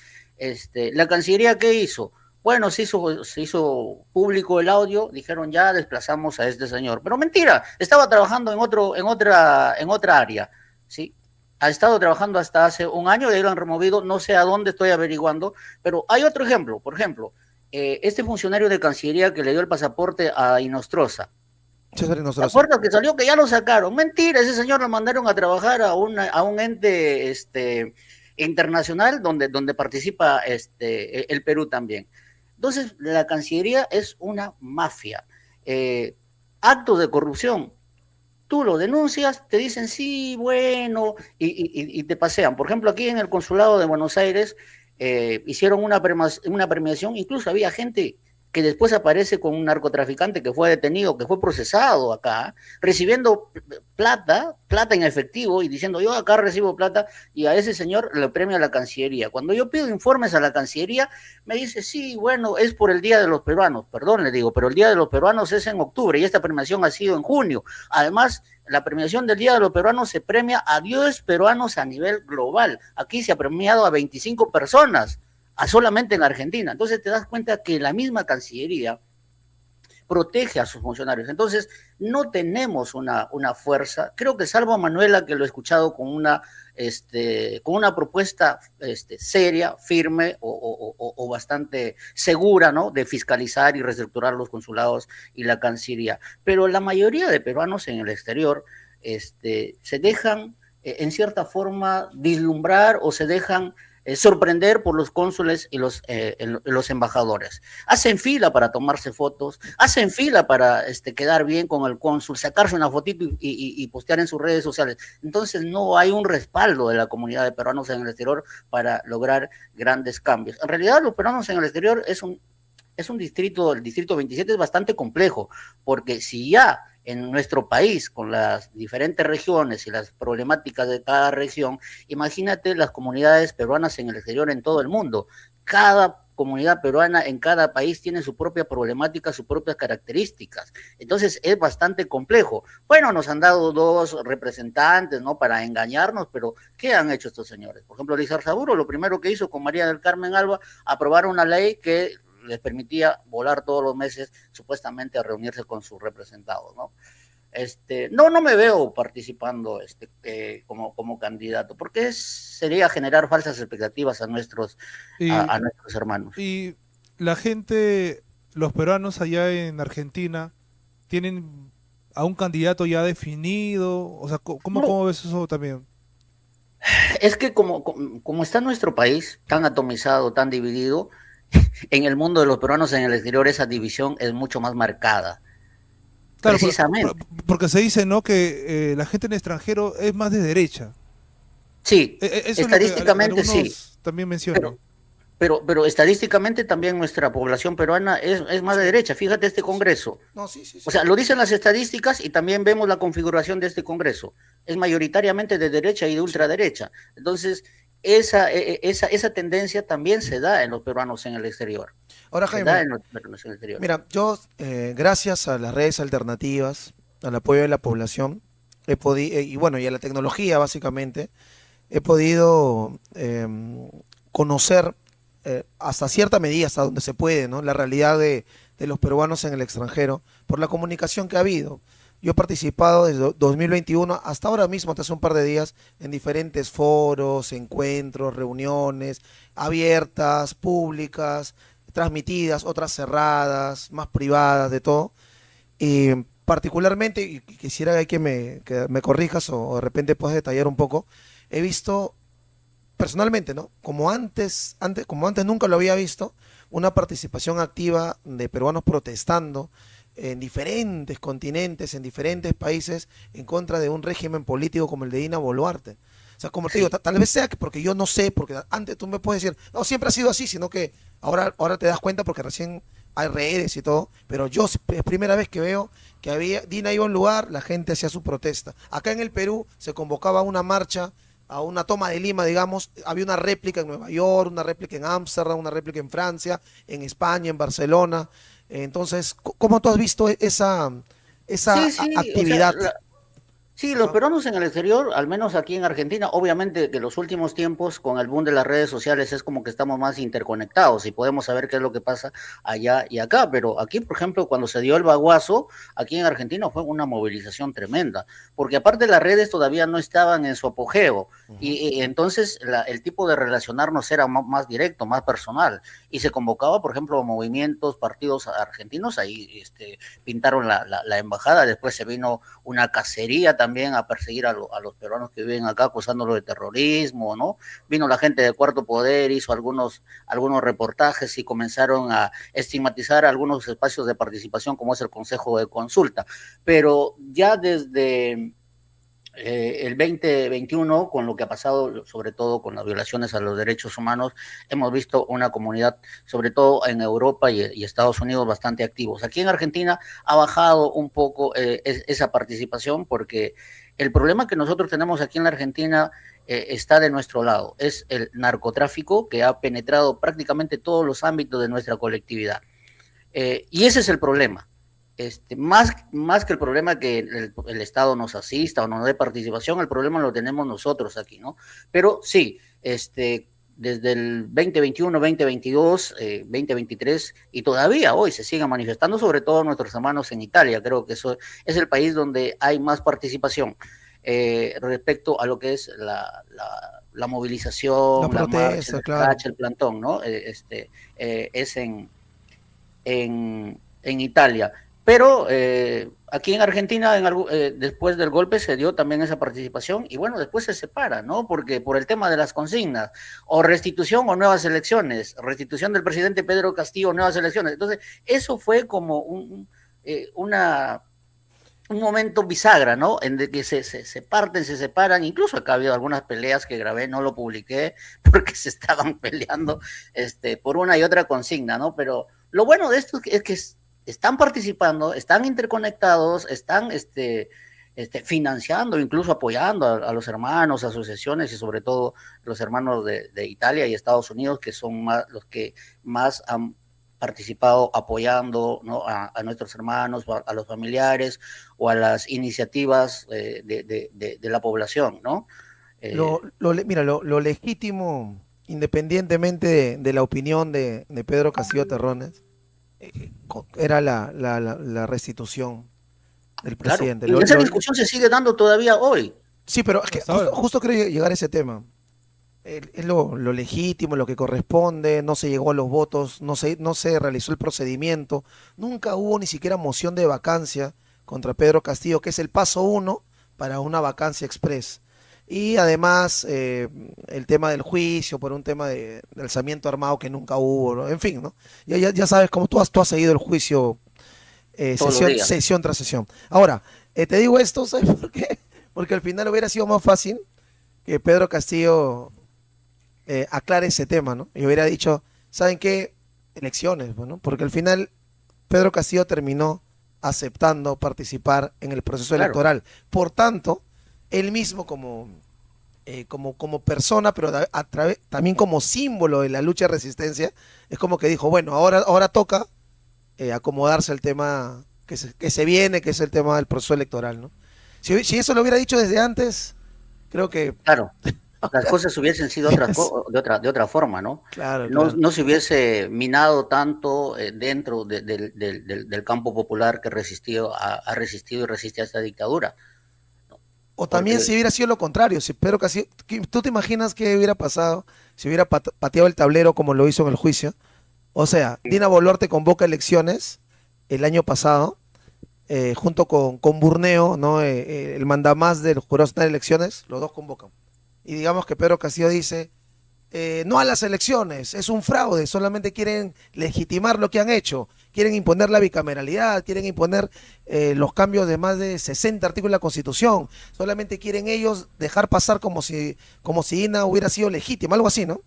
¿la Cancillería qué hizo? Bueno, se hizo público el audio, dijeron ya desplazamos a este señor. Pero mentira, estaba trabajando en otra área, ¿sí? Ha estado trabajando hasta hace un año, y lo han removido, no sé a dónde, estoy averiguando. Pero hay otro ejemplo, por ejemplo, este funcionario de Cancillería que le dio el pasaporte a Inostroza. César Inostroza. ¿Te acuerdas que salió que ya lo sacaron? Mentira, ese señor lo mandaron a trabajar a un ente internacional donde participa el Perú también. Entonces, la Cancillería es una mafia. Actos de corrupción, tú lo denuncias, te dicen sí, bueno, y te pasean. Por ejemplo, aquí en el Consulado de Buenos Aires hicieron una premiación, incluso había gente que después aparece con un narcotraficante que fue detenido, que fue procesado acá, recibiendo plata en efectivo y diciendo yo acá recibo plata, y a ese señor le premia la Cancillería. Cuando yo pido informes a la Cancillería, me dice, sí, bueno, es por el Día de los Peruanos. Perdón, le digo, pero el Día de los Peruanos es en octubre y esta premiación ha sido en junio. Además, la premiación del Día de los Peruanos se premia a 10 peruanos a nivel global. Aquí se ha premiado a 25 personas. Solamente en Argentina. Entonces te das cuenta que la misma Cancillería protege a sus funcionarios. Entonces, no tenemos una fuerza, creo que salvo a Manuela, que lo he escuchado con una propuesta seria, firme o bastante segura, ¿no? De fiscalizar y reestructurar los consulados y la Cancillería. Pero la mayoría de peruanos en el exterior se dejan, en cierta forma, vislumbrar o se dejan sorprender por los cónsules y los embajadores. Hacen fila para tomarse fotos, hacen fila para quedar bien con el cónsul, sacarse una fotito y postear en sus redes sociales. Entonces no hay un respaldo de la comunidad de peruanos en el exterior para lograr grandes cambios. En realidad, los peruanos en el exterior es un distrito, el distrito 27 es bastante complejo, porque si ya en nuestro país, con las diferentes regiones y las problemáticas de cada región, imagínate las comunidades peruanas en el exterior en todo el mundo. Cada comunidad peruana en cada país tiene su propia problemática, sus propias características. Entonces es bastante complejo. Bueno, nos han dado 2 representantes, ¿no? Para engañarnos, pero ¿qué han hecho estos señores? Por ejemplo, Lizar Saburo, lo primero que hizo con María del Carmen Alba, aprobar una ley que les permitía volar todos los meses supuestamente a reunirse con sus representados, ¿no? No me veo participando como candidato, porque sería generar falsas expectativas a nuestros hermanos. Y la gente, los peruanos allá en Argentina, ¿tienen a un candidato ya definido? O sea, ¿cómo ves eso también? Es que como está nuestro país tan atomizado, tan dividido, en el mundo de los peruanos en el exterior esa división es mucho más marcada. Claro, precisamente. Porque se dice, ¿no? Que la gente en el extranjero es más de derecha. Sí, Eso estadísticamente es lo que sí. También mencionan. Pero estadísticamente también nuestra población peruana es más de derecha. Fíjate este Congreso. No, sí. O sea, lo dicen las estadísticas y también vemos la configuración de este Congreso. Es mayoritariamente de derecha y de ultraderecha. Entonces, esa tendencia también se da en los peruanos en el exterior. Ahora, Jaime, mira, yo, gracias a las redes alternativas, al apoyo de la población, he podido, y bueno, y a la tecnología básicamente, he podido conocer hasta cierta medida, hasta donde se puede, ¿no? La realidad de los peruanos en el extranjero, por la comunicación que ha habido. Yo he participado desde 2021 hasta ahora mismo, hasta hace un par de días, en diferentes foros, encuentros, reuniones, abiertas, públicas, transmitidas, otras cerradas, más privadas, de todo. Y particularmente, y quisiera que me corrijas o de repente puedas detallar un poco, he visto personalmente, ¿no? Como antes nunca lo había visto, una participación activa de peruanos protestando en diferentes continentes, en diferentes países, en contra de un régimen político como el de Dina Boluarte. O sea, como te digo, tal vez sea que porque yo no sé, porque antes tú me puedes decir, no, siempre ha sido así, sino que ahora te das cuenta porque recién hay redes y todo, pero yo es primera vez que veo que Dina iba a un lugar, la gente hacía su protesta. Acá en el Perú se convocaba a una marcha, a una toma de Lima, digamos, había una réplica en Nueva York, una réplica en Ámsterdam, una réplica en Francia, en España, en Barcelona. Entonces, ¿cómo tú has visto esa actividad? O sea, sí, los peruanos en el exterior, al menos aquí en Argentina, obviamente que en los últimos tiempos con el boom de las redes sociales es como que estamos más interconectados y podemos saber qué es lo que pasa allá y acá, pero aquí, por ejemplo, cuando se dio el baguazo, aquí en Argentina fue una movilización tremenda, porque aparte las redes todavía no estaban en su apogeo y entonces el tipo de relacionarnos era más directo, más personal y se convocaba, por ejemplo, movimientos, partidos argentinos, ahí pintaron la embajada, después se vino una cacería también a perseguir a los peruanos que viven acá acusándolos de terrorismo, ¿no? Vino la gente de Cuarto Poder, hizo algunos reportajes y comenzaron a estigmatizar algunos espacios de participación como es el Consejo de Consulta, pero ya desde el 2021, con lo que ha pasado, sobre todo con las violaciones a los derechos humanos, hemos visto una comunidad, sobre todo en Europa y Estados Unidos, bastante activos. Aquí en Argentina ha bajado un poco esa participación porque el problema que nosotros tenemos aquí en la Argentina está de nuestro lado, es el narcotráfico que ha penetrado prácticamente todos los ámbitos de nuestra colectividad. Y ese es el problema. Más que el problema que el Estado nos asista o nos dé participación, el problema lo tenemos nosotros aquí, ¿no? Pero sí, desde el 2021, 2022, 2023, y todavía hoy se siguen manifestando, sobre todo nuestros hermanos en Italia. Creo que eso es el país donde hay más participación respecto a lo que es la movilización, La la marcha, protesta, el claro. scratch, el plantón, ¿no? Es en Italia. Pero aquí en Argentina, después del golpe, se dio también esa participación y bueno, después se separa, ¿no? Porque por el tema de las consignas, o restitución o nuevas elecciones, restitución del presidente Pedro Castillo, nuevas elecciones. Entonces, eso fue como un momento bisagra, ¿no? En el que se parten, se separan. Incluso acá ha habido algunas peleas que grabé, no lo publiqué, porque se estaban peleando por una y otra consigna, ¿no? Pero lo bueno de esto es que están participando, están interconectados, están financiando, incluso apoyando a los hermanos, asociaciones y sobre todo los hermanos de Italia y Estados Unidos, que son los que más han participado apoyando, ¿no? a nuestros hermanos, a los familiares o a las iniciativas de la población, ¿no? Mira, lo legítimo, independientemente de la opinión de Pedro Castillo Terrones, era la restitución del Claro, presidente. y esa discusión se sigue dando todavía hoy. Sí, pero es que justo quería llegar a ese tema. Es lo legítimo, lo que corresponde, no se llegó a los votos, no se realizó el procedimiento, nunca hubo ni siquiera moción de vacancia contra Pedro Castillo, que es el paso 1 para una vacancia express. Y además el tema del juicio por un tema de alzamiento armado que nunca hubo, ¿no? En fin, ¿no? Ya sabes cómo tú has seguido el juicio sesión tras sesión. Ahora, te digo esto, ¿sabes por qué? Porque al final hubiera sido más fácil que Pedro Castillo aclare ese tema, ¿no? Y hubiera dicho, ¿saben qué? Elecciones, bueno, porque al final Pedro Castillo terminó aceptando participar en el proceso electoral. Por tanto, él mismo como persona, pero también como símbolo de la lucha de resistencia, es como que dijo, bueno, ahora toca acomodarse al tema que se viene, que es el tema del proceso electoral, ¿no? Si eso lo hubiera dicho desde antes, creo que... Claro, las cosas hubiesen sido de otra forma, ¿no? Claro, no, claro. no se hubiese minado tanto dentro del campo popular que ha resistido y resiste a esta dictadura. O también si hubiera sido lo contrario, si Pedro Castillo, ¿tú te imaginas qué hubiera pasado si hubiera pateado el tablero como lo hizo en el juicio? O sea, Dina Boluarte convoca elecciones el año pasado, junto con Burneo, ¿no? El mandamás del Jurado Nacional de Elecciones, los dos convocan. Y digamos que Pedro Castillo dice, no a las elecciones, es un fraude, solamente quieren legitimar lo que han hecho, quieren imponer la bicameralidad, quieren imponer los cambios de más de 60 artículos de la Constitución, solamente quieren ellos dejar pasar como si Dina hubiera sido legítima, algo así, ¿no?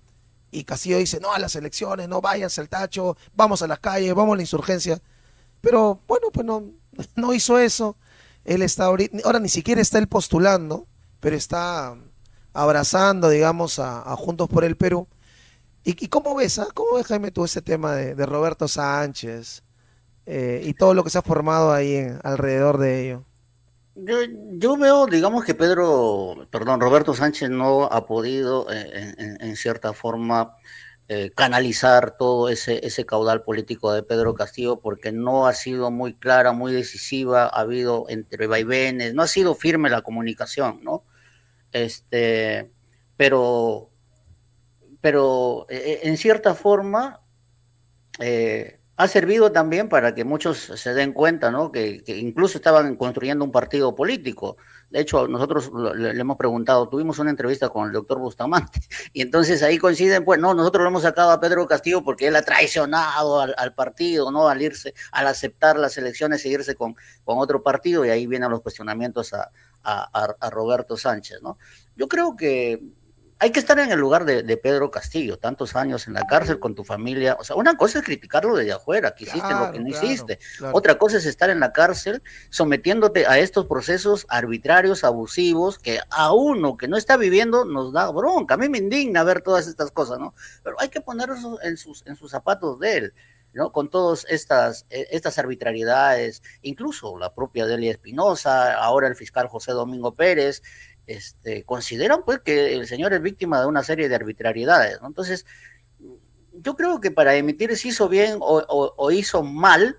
Y Castillo dice, no a las elecciones, no váyanse al tacho, vamos a las calles, vamos a la insurgencia. Pero bueno, pues no hizo eso. Él está ahora ni siquiera está él postulando, pero está abrazando, digamos, a Juntos por el Perú. ¿Y cómo ves, Jaime, tú ese tema de Roberto Sánchez y todo lo que se ha formado ahí alrededor de ello? Yo veo, digamos que Roberto Sánchez no ha podido, en cierta forma, canalizar todo ese caudal político de Pedro Castillo, porque no ha sido muy clara, muy decisiva, ha habido entre vaivenes, no ha sido firme la comunicación, ¿no? Pero en cierta forma ha servido también para que muchos se den cuenta, ¿no? Que incluso estaban construyendo un partido político. De hecho, nosotros le hemos preguntado, tuvimos una entrevista con el doctor Bustamante, y entonces ahí coinciden, pues, no, nosotros lo hemos sacado a Pedro Castillo porque él ha traicionado al partido, ¿no? Al aceptar las elecciones e irse con otro partido, y ahí vienen los cuestionamientos a Roberto Sánchez, ¿no? Yo creo que hay que estar en el lugar de Pedro Castillo, tantos años en la cárcel con tu familia. O sea, una cosa es criticarlo desde afuera, que hiciste lo que no hiciste. Claro. Otra cosa es estar en la cárcel sometiéndote a estos procesos arbitrarios, abusivos, que a uno que no está viviendo nos da bronca. A mí me indigna ver todas estas cosas, ¿no? Pero hay que ponerlos en sus zapatos de él, ¿no? Con todas estas arbitrariedades, incluso la propia Delia Espinosa, ahora el fiscal José Domingo Pérez, consideran pues que el señor es víctima de una serie de arbitrariedades, ¿no? Entonces, yo creo que para emitir si hizo bien o hizo mal,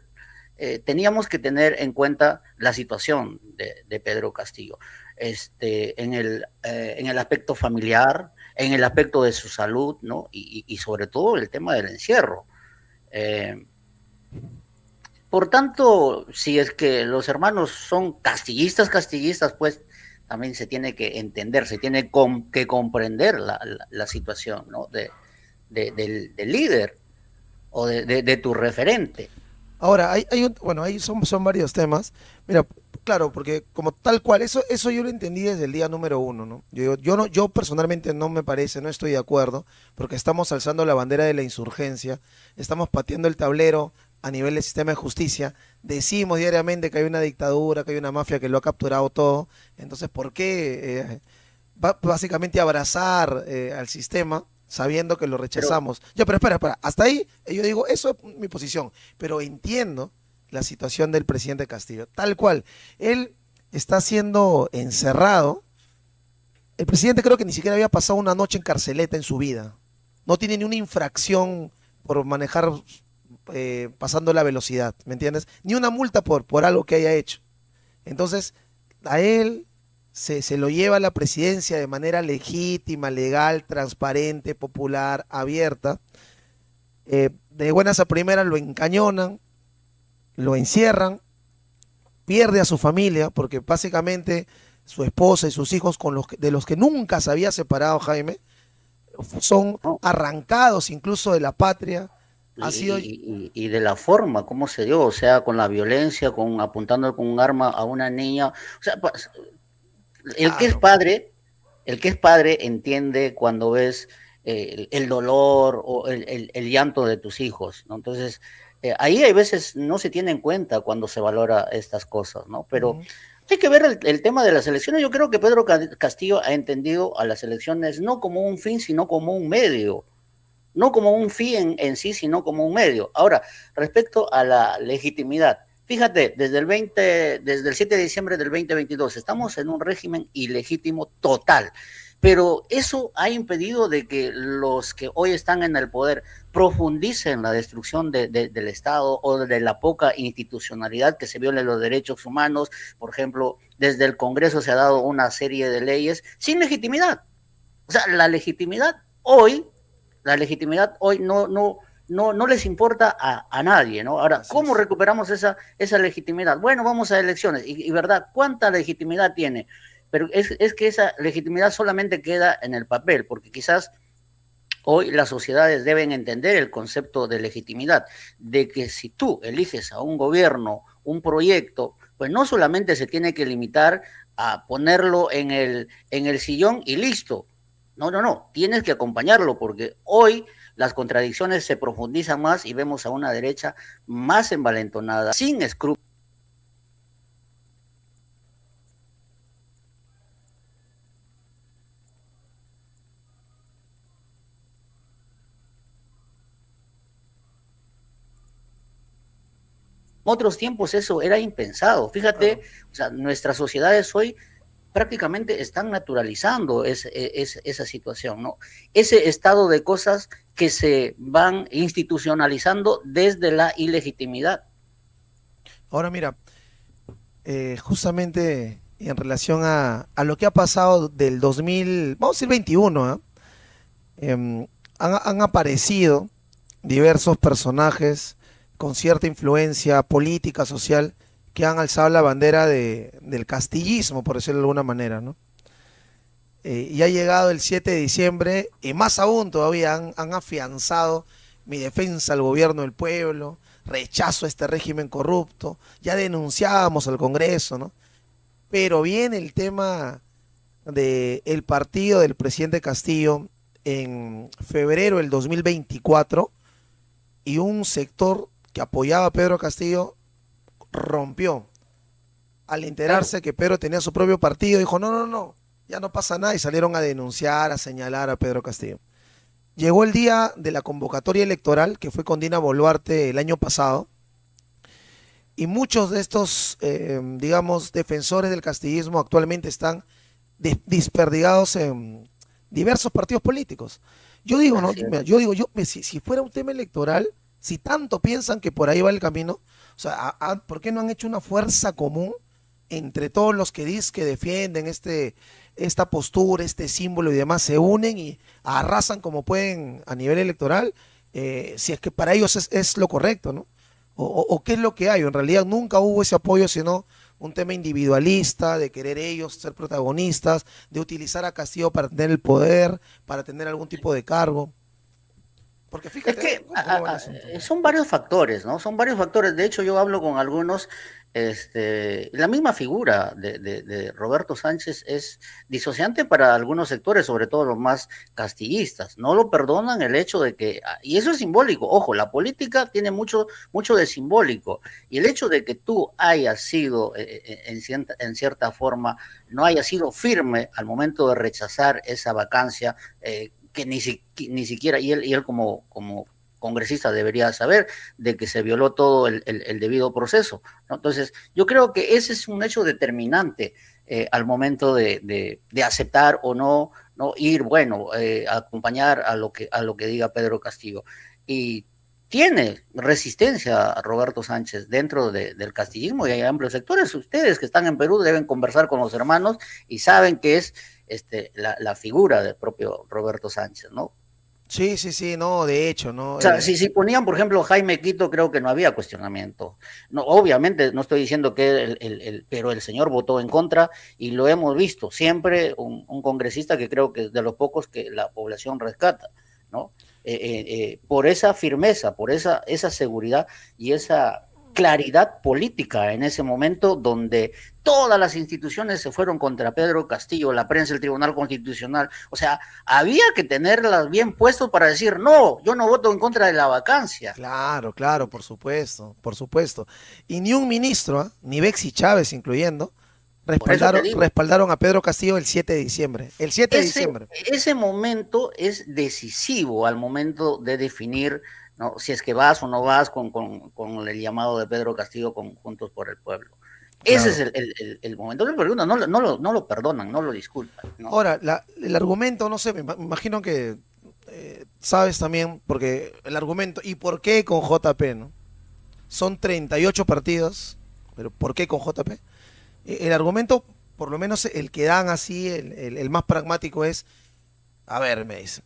teníamos que tener en cuenta la situación de Pedro Castillo, en el aspecto familiar, en el aspecto de su salud, ¿no? Y sobre todo el tema del encierro. Eh, por tanto, si es que los hermanos son castillistas, pues también se tiene que entender, se tiene que comprender la situación, ¿no? Del líder o de tu referente. Ahora, bueno, ahí son varios temas. Mira, claro, porque como tal cual, eso yo lo entendí desde el día número uno, ¿no? Yo personalmente no me parece, no estoy de acuerdo, porque estamos alzando la bandera de la insurgencia, estamos pateando el tablero a nivel del sistema de justicia, decimos diariamente que hay una dictadura, que hay una mafia que lo ha capturado todo, entonces, ¿por qué básicamente abrazar al sistema sabiendo que lo Pero, rechazamos? Ya, pero espera, hasta ahí yo digo, eso es mi posición, pero entiendo la situación del presidente Castillo, tal cual. Él está siendo encerrado. El presidente creo que ni siquiera había pasado una noche en carceleta en su vida. No tiene ni una infracción por manejar pasando la velocidad, ¿me entiendes? Ni una multa por algo que haya hecho. Entonces, a él se lo lleva a la presidencia de manera legítima, legal, transparente, popular, abierta. De buenas a primeras lo encañonan, lo encierran, pierde a su familia, porque básicamente su esposa y sus hijos, de los que nunca se había separado Jaime, son ¿no? arrancados incluso de la patria. Ha sido... Y de la forma, cómo se dio, o sea, con la violencia, apuntando con un arma a una niña. O sea, el que es Claro, padre, el que es padre entiende cuando ves el dolor o el llanto de tus hijos, ¿no? Entonces, ahí hay veces no se tiene en cuenta cuando se valora estas cosas, ¿no? Pero uh-huh. hay que ver el tema de las elecciones. Yo creo que Pedro Castillo ha entendido a las elecciones no como un fin, sino como un medio. No como un fin en sí, sino como un medio. Ahora, respecto a la legitimidad, fíjate, desde el 7 de diciembre del 2022 estamos en un régimen ilegítimo total, pero eso ha impedido de que los que hoy están en el poder profundicen la destrucción del Estado o de la poca institucionalidad, que se violen los derechos humanos. Por ejemplo, desde el Congreso se ha dado una serie de leyes sin legitimidad. O sea, hoy la legitimidad hoy no les importa a nadie, ¿no? Ahora, Así ¿cómo es. recuperamos esa legitimidad? Bueno, vamos a elecciones, y ¿verdad? ¿Cuánta legitimidad tiene? Pero es que esa legitimidad solamente queda en el papel, porque quizás hoy las sociedades deben entender el concepto de legitimidad, de que si tú eliges a un gobierno, un proyecto, pues no solamente se tiene que limitar a ponerlo en el sillón y listo. No, tienes que acompañarlo porque hoy las contradicciones se profundizan más y vemos a una derecha más envalentonada, sin escrúpulos. En otros tiempos eso era impensado. Fíjate, Claro. o sea, nuestras sociedades hoy prácticamente están naturalizando esa situación, ¿no? Ese estado de cosas que se van institucionalizando desde la ilegitimidad. Ahora mira, justamente en relación a lo que ha pasado del 2000, vamos a decir 21, ¿eh? Han aparecido diversos personajes con cierta influencia política, social, que han alzado la bandera del castillismo, por decirlo de alguna manera, ¿no? Y ha llegado el 7 de diciembre, y más aún todavía han afianzado mi defensa al gobierno del pueblo, rechazo a este régimen corrupto, ya denunciábamos al Congreso, ¿no? Pero viene el tema del partido del presidente Castillo en febrero del 2024 y un sector que apoyaba a Pedro Castillo rompió. Al Claro, enterarse que Pedro tenía su propio partido, dijo, no, ya no pasa nada y salieron a denunciar, a señalar a Pedro Castillo. Llegó el día de la convocatoria electoral, que fue con Dina Boluarte el año pasado, y muchos de estos, digamos, defensores del castillismo actualmente están desperdigados en diversos partidos políticos. Yo digo, ¿no? Así es. Mira, yo digo, si fuera un tema electoral, si tanto piensan que por ahí va el camino, o sea, ¿por qué no han hecho una fuerza común entre todos los que defienden esta postura, este símbolo y demás, se unen y arrasan como pueden a nivel electoral, si es que para ellos es lo correcto, ¿no? O qué es lo que hay. En realidad nunca hubo ese apoyo, sino un tema individualista, de querer ellos ser protagonistas, de utilizar a Castillo para tener el poder, para tener algún tipo de cargo. Porque Es fíjate que cómo va el asunto. son varios factores, ¿no? Son varios factores. De hecho, yo hablo con algunos, la misma figura de Roberto Sánchez es disociante para algunos sectores, sobre todo los más castillistas. No lo perdonan el hecho de que, y eso es simbólico, ojo, la política tiene mucho, mucho de simbólico, y el hecho de que tú hayas sido, en cierta forma, no hayas sido firme al momento de rechazar esa vacancia, que ni siquiera, y él como congresista debería saber de que se violó todo el debido proceso, ¿no? Entonces, yo creo que ese es un hecho determinante al momento de aceptar o no ir, bueno, acompañar a lo que diga Pedro Castillo. Y tiene resistencia a Roberto Sánchez dentro del castillismo y hay amplios sectores. Ustedes que están en Perú deben conversar con los hermanos y saben que es la figura del propio Roberto Sánchez, ¿no? Sí, sí, sí, no, de hecho, ¿no? O sea, si ponían, por ejemplo, Jaime Quito, creo que no había cuestionamiento. No, obviamente, no estoy diciendo que pero el señor votó en contra y lo hemos visto. Siempre un congresista que creo que es de los pocos que la población rescata, ¿no? Por esa firmeza, por esa seguridad y esa claridad política en ese momento donde todas las instituciones se fueron contra Pedro Castillo, la prensa, el Tribunal Constitucional. O sea, había que tenerlas bien puestos para decir, no, yo no voto en contra de la vacancia. Claro, claro, por supuesto, por supuesto. Y ni un ministro, ¿ah? Ni Bexy Chávez incluyendo, Por eso te digo, respaldaron a Pedro Castillo el 7 de diciembre. El 7 de ese, diciembre. ese momento es decisivo al momento de definir, ¿no?, si es que vas o no vas con el llamado de Pedro Castillo con Juntos por el Pueblo. Ese es Claro. el momento. Pero uno no lo perdonan, no lo disculpan, ¿no? Ahora, el argumento, no sé, me imagino que sabes también, porque el argumento, ¿y por qué con JP, no? Son 38 partidos, pero ¿por qué con JP? El argumento, por lo menos el que dan así, el más pragmático es, a ver, me dicen,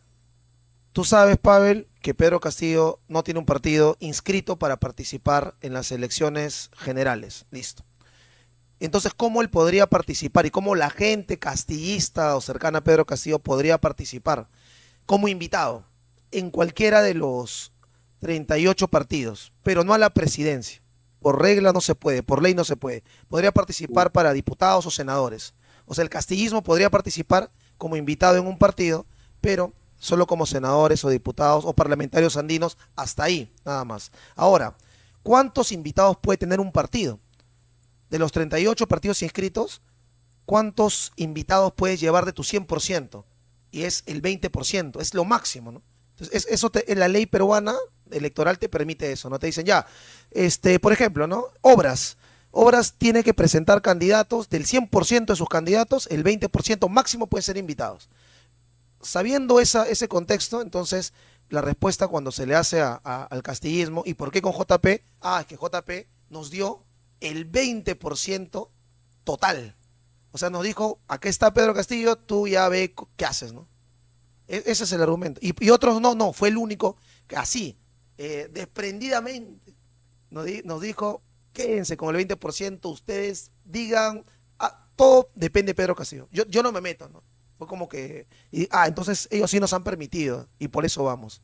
tú sabes, Pavel, que Pedro Castillo no tiene un partido inscrito para participar en las elecciones generales. Listo. Entonces, ¿cómo él podría participar y cómo la gente castillista o cercana a Pedro Castillo podría participar como invitado en cualquiera de los 38 partidos, pero no a la presidencia? Por regla no se puede, por ley no se puede. Podría participar para diputados o senadores. O sea, el castillismo podría participar como invitado en un partido, pero solo como senadores o diputados o parlamentarios andinos, hasta ahí, nada más. Ahora, ¿cuántos invitados puede tener un partido? De los 38 partidos inscritos, ¿cuántos invitados puedes llevar de tu 100%? Y es el 20%, es lo máximo, ¿no? Entonces, en la ley peruana electoral te permite eso, ¿no? Te dicen ya, por ejemplo, ¿no? Obras tiene que presentar candidatos, del 100% de sus candidatos, el 20% máximo pueden ser invitados. Sabiendo ese contexto, entonces la respuesta cuando se le hace al castillismo, ¿y por qué con JP? Es que JP nos dio el 20% total. O sea, nos dijo, aquí está Pedro Castillo, tú ya ve qué haces, ¿no? Ese es el argumento. Y otros no, fue el único que así, desprendidamente, nos dijo, quédense con el 20%, ustedes digan, todo depende de Pedro Castillo. Yo no me meto, ¿no? Fue como que, entonces ellos sí nos han permitido y por eso vamos.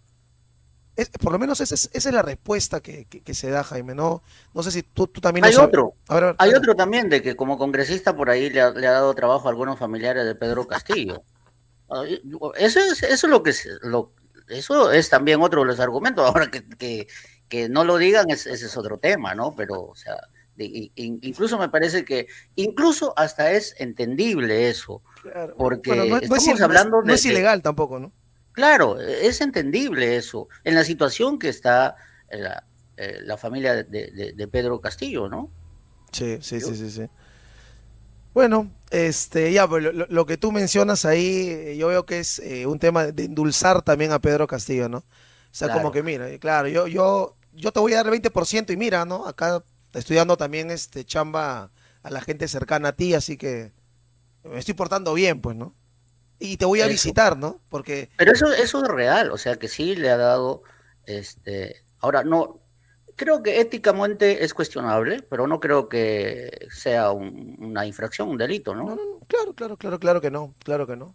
Por lo menos esa es la respuesta que se da, Jaime. No sé si tú también lo Hay sabes. otro, A ver, hay otro también de que como congresista por ahí le ha dado trabajo a algunos familiares de Pedro Castillo. Eso es lo que eso es también otro de los argumentos. Ahora que no lo digan, ese es otro tema, ¿no? Pero, o sea, incluso me parece que incluso hasta es entendible eso, claro. Bueno, porque estamos hablando no es ilegal tampoco, ¿no? claro, es entendible eso, en la situación que está la familia de Pedro Castillo, ¿no? Sí, sí, sí, sí, sí. Bueno, ya, pues, lo que tú mencionas ahí, yo veo que es un tema de endulzar también a Pedro Castillo, ¿no? O sea, como Claro. que mira, claro, yo te voy a dar el 20% y mira, ¿no? Acá estoy dando también chamba a la gente cercana a ti, así que me estoy portando bien, pues, ¿no? Y te voy a Eso. visitar, ¿no? Porque Pero eso es real, o sea que sí le ha dado, ahora no, creo que éticamente es cuestionable, pero no creo que sea una infracción, un delito, no, ¿no? no, no, claro, claro, claro, claro que no, claro que no.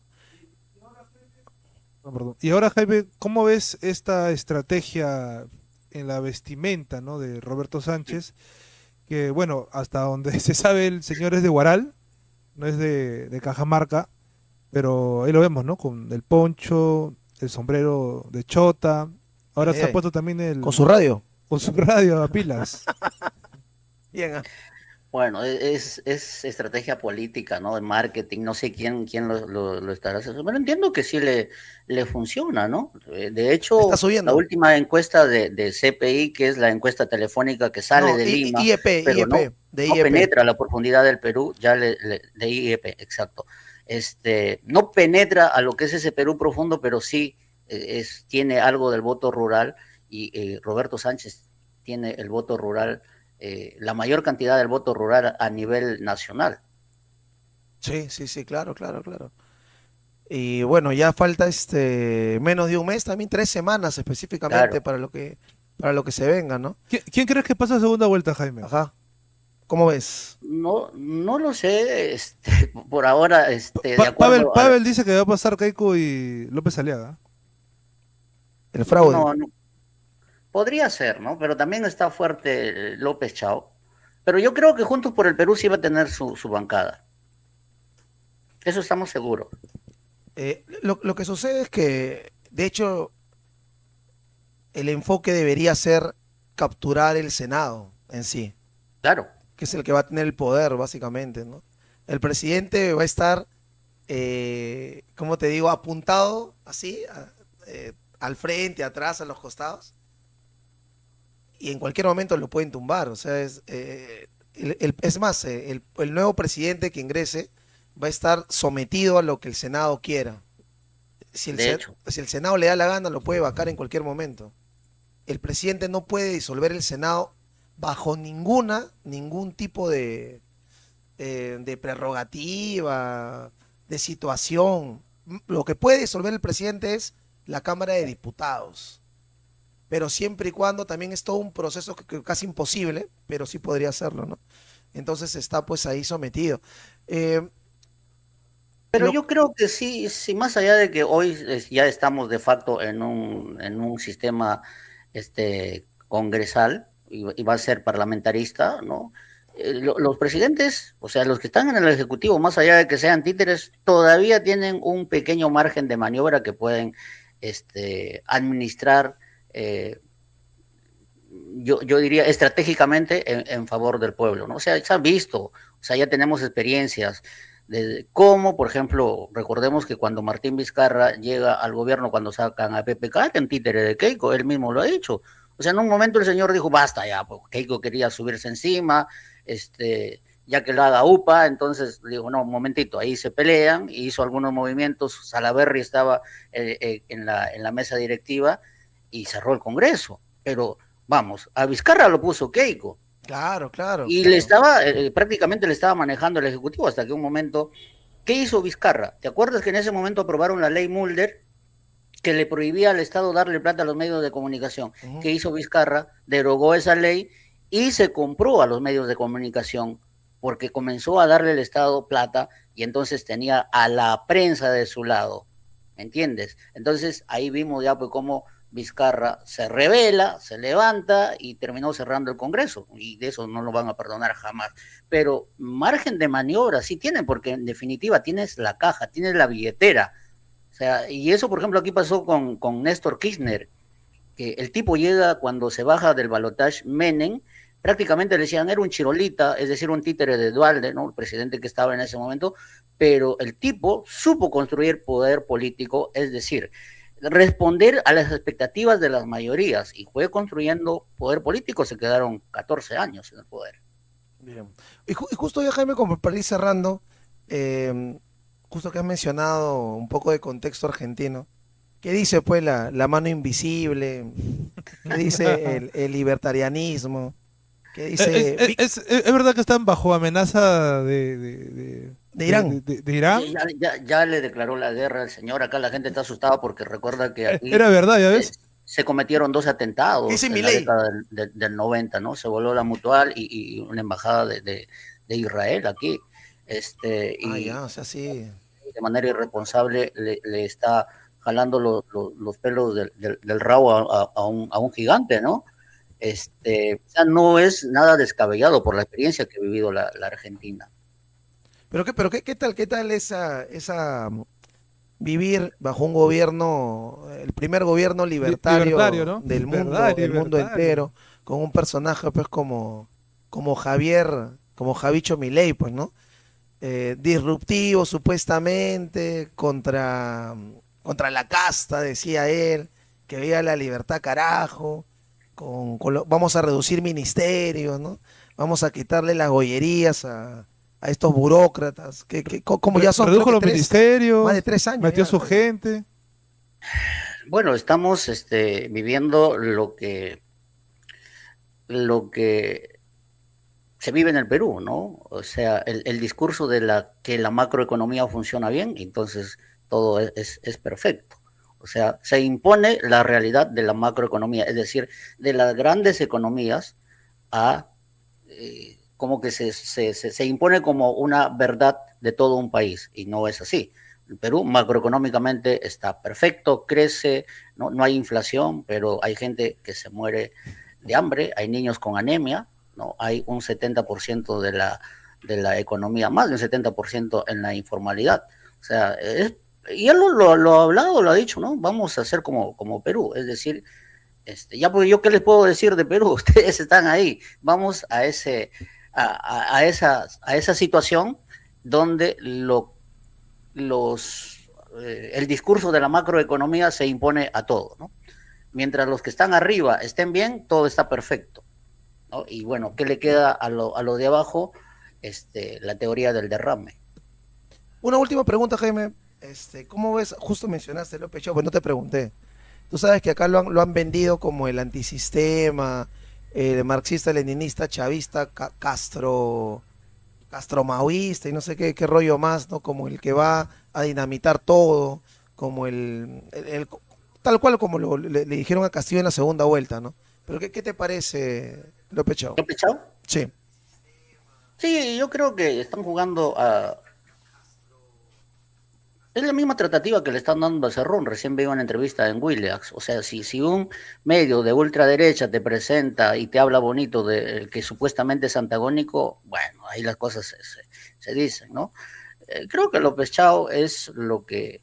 No, perdón. Y ahora, Jaime, ¿cómo ves esta estrategia en la vestimenta, ¿no? de Roberto Sánchez? Que, bueno, hasta donde se sabe, el señor es de Huaral, no es de Cajamarca, pero ahí lo vemos, ¿no? Con el poncho, el sombrero de chota. Ahora Ay, se ha ay. puesto también Con su radio. con su radio a pilas. Bien, ah. Bueno, es estrategia política, ¿no? De marketing, no sé quién lo estará haciendo, pero entiendo que sí le funciona, ¿no? De Está hecho, la subiendo. última encuesta de CPI, que es la encuesta telefónica que sale No, de Lima, IEP, pero IEP, de no IEP. penetra a la profundidad del Perú, de IEP, exacto. No penetra a lo que es ese Perú profundo, pero sí tiene algo del voto rural y Roberto Sánchez tiene el voto rural, la mayor cantidad del voto rural a nivel nacional. Sí, sí, sí, claro, claro, claro. Y bueno, ya falta menos de un mes, también 3 semanas específicamente Claro. para lo que se venga, ¿no? ¿Quién crees que pasa a segunda vuelta, Jaime? Ajá. ¿Cómo ves? No lo sé, por ahora, de acuerdo a Pavel dice que va a pasar Keiko y López Aliaga. El fraude. no, podría ser, ¿no? Pero también está fuerte López Chao. Pero yo creo que Juntos por el Perú sí va a tener su bancada. Eso estamos seguros. Lo que sucede es que, de hecho, el enfoque debería ser capturar el Senado en sí, Claro, que es el que va a tener el poder, básicamente, ¿no? El presidente va a estar, ¿cómo te digo?, apuntado así, al frente, atrás, a los costados, y en cualquier momento lo pueden tumbar. O sea, es más, el nuevo presidente que ingrese va a estar sometido a lo que el Senado quiera. Si el, de Se- hecho. si el Senado le da la gana, lo puede vacar en cualquier momento. El presidente no puede disolver el Senado bajo ningún tipo de prerrogativa, de situación. Lo que puede disolver el presidente es la Cámara de Diputados, pero siempre y cuando también es todo un proceso que casi imposible, pero sí podría hacerlo, ¿no? Entonces está pues ahí sometido. Eh, Pero lo, yo creo que sí, sí, más allá de que hoy ya estamos de facto en un sistema congresal y va a ser parlamentarista, ¿no? Los presidentes, o sea, los que están en el Ejecutivo, más allá de que sean títeres, todavía tienen un pequeño margen de maniobra que pueden administrar, eh, yo diría, estratégicamente en favor del pueblo, ¿no? O sea, se ha visto, o sea, ya tenemos experiencias de cómo, por ejemplo, recordemos que cuando Martín Vizcarra llega al gobierno, cuando sacan a PPK, en títere de Keiko, él mismo lo ha dicho. O sea, en un momento el señor dijo, basta ya, pues Keiko quería subirse encima, ya que lo haga UPA, entonces digo, no, un momentito, ahí se pelean, hizo algunos movimientos, Salaverry estaba en la mesa directiva y cerró el Congreso, pero vamos, a Vizcarra lo puso Keiko, claro, claro, y claro. prácticamente le estaba manejando el Ejecutivo hasta que un momento, ¿qué hizo Vizcarra? ¿Te acuerdas que en ese momento aprobaron la ley Mulder que le prohibía al Estado darle plata a los medios de comunicación? Ujú. ¿Qué hizo Vizcarra? Derogó esa ley y se compró a los medios de comunicación porque comenzó a darle el Estado plata y entonces tenía a la prensa de su lado, ¿me entiendes? Entonces ahí vimos ya pues cómo Vizcarra se revela, se levanta y terminó cerrando el Congreso. Y de eso no lo van a perdonar jamás. Pero margen de maniobra sí tienen, porque en definitiva tienes la caja, tienes la billetera. O sea, y eso, por ejemplo, aquí pasó con Néstor Kirchner, que el tipo llega cuando se baja del balotaje Menem, prácticamente le decían, era un chirolita, es decir, un títere de Dualde, ¿no? El presidente que estaba en ese momento, pero el tipo supo construir poder político, es decir, responder a las expectativas de las mayorías y fue construyendo poder político, se quedaron 14 años en el poder. Bien. Y justo ya, Jaime, como para ir cerrando, eh, justo que has mencionado un poco de contexto argentino, ¿qué dice pues la mano invisible? ¿Qué dice el libertarianismo? ¿Qué dice Es verdad que están bajo amenaza de Irán? de Irán. Ya le declaró la guerra al señor. Acá la gente está asustada porque recuerda que aquí Era verdad, ya eh, ves. se cometieron 2 ¿Qué dice atentados en la Milei? década del 90, ¿no? Se voló la Mutual y una embajada de Israel aquí. Ah, Y ya, o sea, sí. de manera irresponsable le está jalando los pelos del rabo a un gigante, ¿no? O sea, no es nada descabellado por la experiencia que ha vivido la Argentina. Qué tal vivir bajo un gobierno, el primer gobierno Libertario, libertario ¿no? ¿Verdad? del mundo Libertario. entero, con un personaje pues como Javier, como Javicho Milei, pues, ¿no? Disruptivo supuestamente contra la casta, decía él, que veía la libertad carajo, vamos a reducir ministerios, ¿no? Vamos a quitarle las gollerías a estos burócratas, como ya son, creo Redujo que los más de ministerios, 3 años metió ya. su gente. Bueno, estamos viviendo lo que se vive en el Perú, ¿no? O sea, el discurso de que la macroeconomía funciona bien, entonces todo es perfecto. O sea, se impone la realidad de la macroeconomía, es decir, de las grandes economías a como que se impone como una verdad de todo un país, y no es así. El Perú macroeconómicamente está perfecto, crece, no hay inflación, pero hay gente que se muere de hambre, hay niños con anemia, ¿no? Hay un 70% de la economía, más de un 70% en la informalidad. O sea, y él lo ha hablado, lo ha dicho, ¿no? Vamos a hacer como Perú, es decir, ya pues yo qué les puedo decir de Perú, ustedes están ahí, vamos a esa situación donde el discurso de la macroeconomía se impone a todo, ¿no? Mientras los que están arriba estén bien, todo está perfecto, ¿no? Y bueno, ¿qué le queda a lo de abajo? La teoría del derrame. Una última pregunta, Jaime. ¿Cómo ves? Justo mencionaste López Chau, pues no te pregunté. Tú sabes que acá lo han vendido como el antisistema, el marxista-leninista, chavista, castromaoísta y no sé qué rollo más, ¿no? Como el que va a dinamitar todo, como tal cual como le dijeron a Castillo en la segunda vuelta, ¿no? Pero ¿qué te parece, López Chau? ¿López Chau? Sí. Sí, yo creo que están jugando a... Es la misma tratativa que le están dando a Cerrón. Recién veo una entrevista en Willax. O sea, si un medio de ultraderecha te presenta y te habla bonito de que supuestamente es antagónico, bueno, ahí las cosas se dicen, ¿no? Creo que López Chao es lo que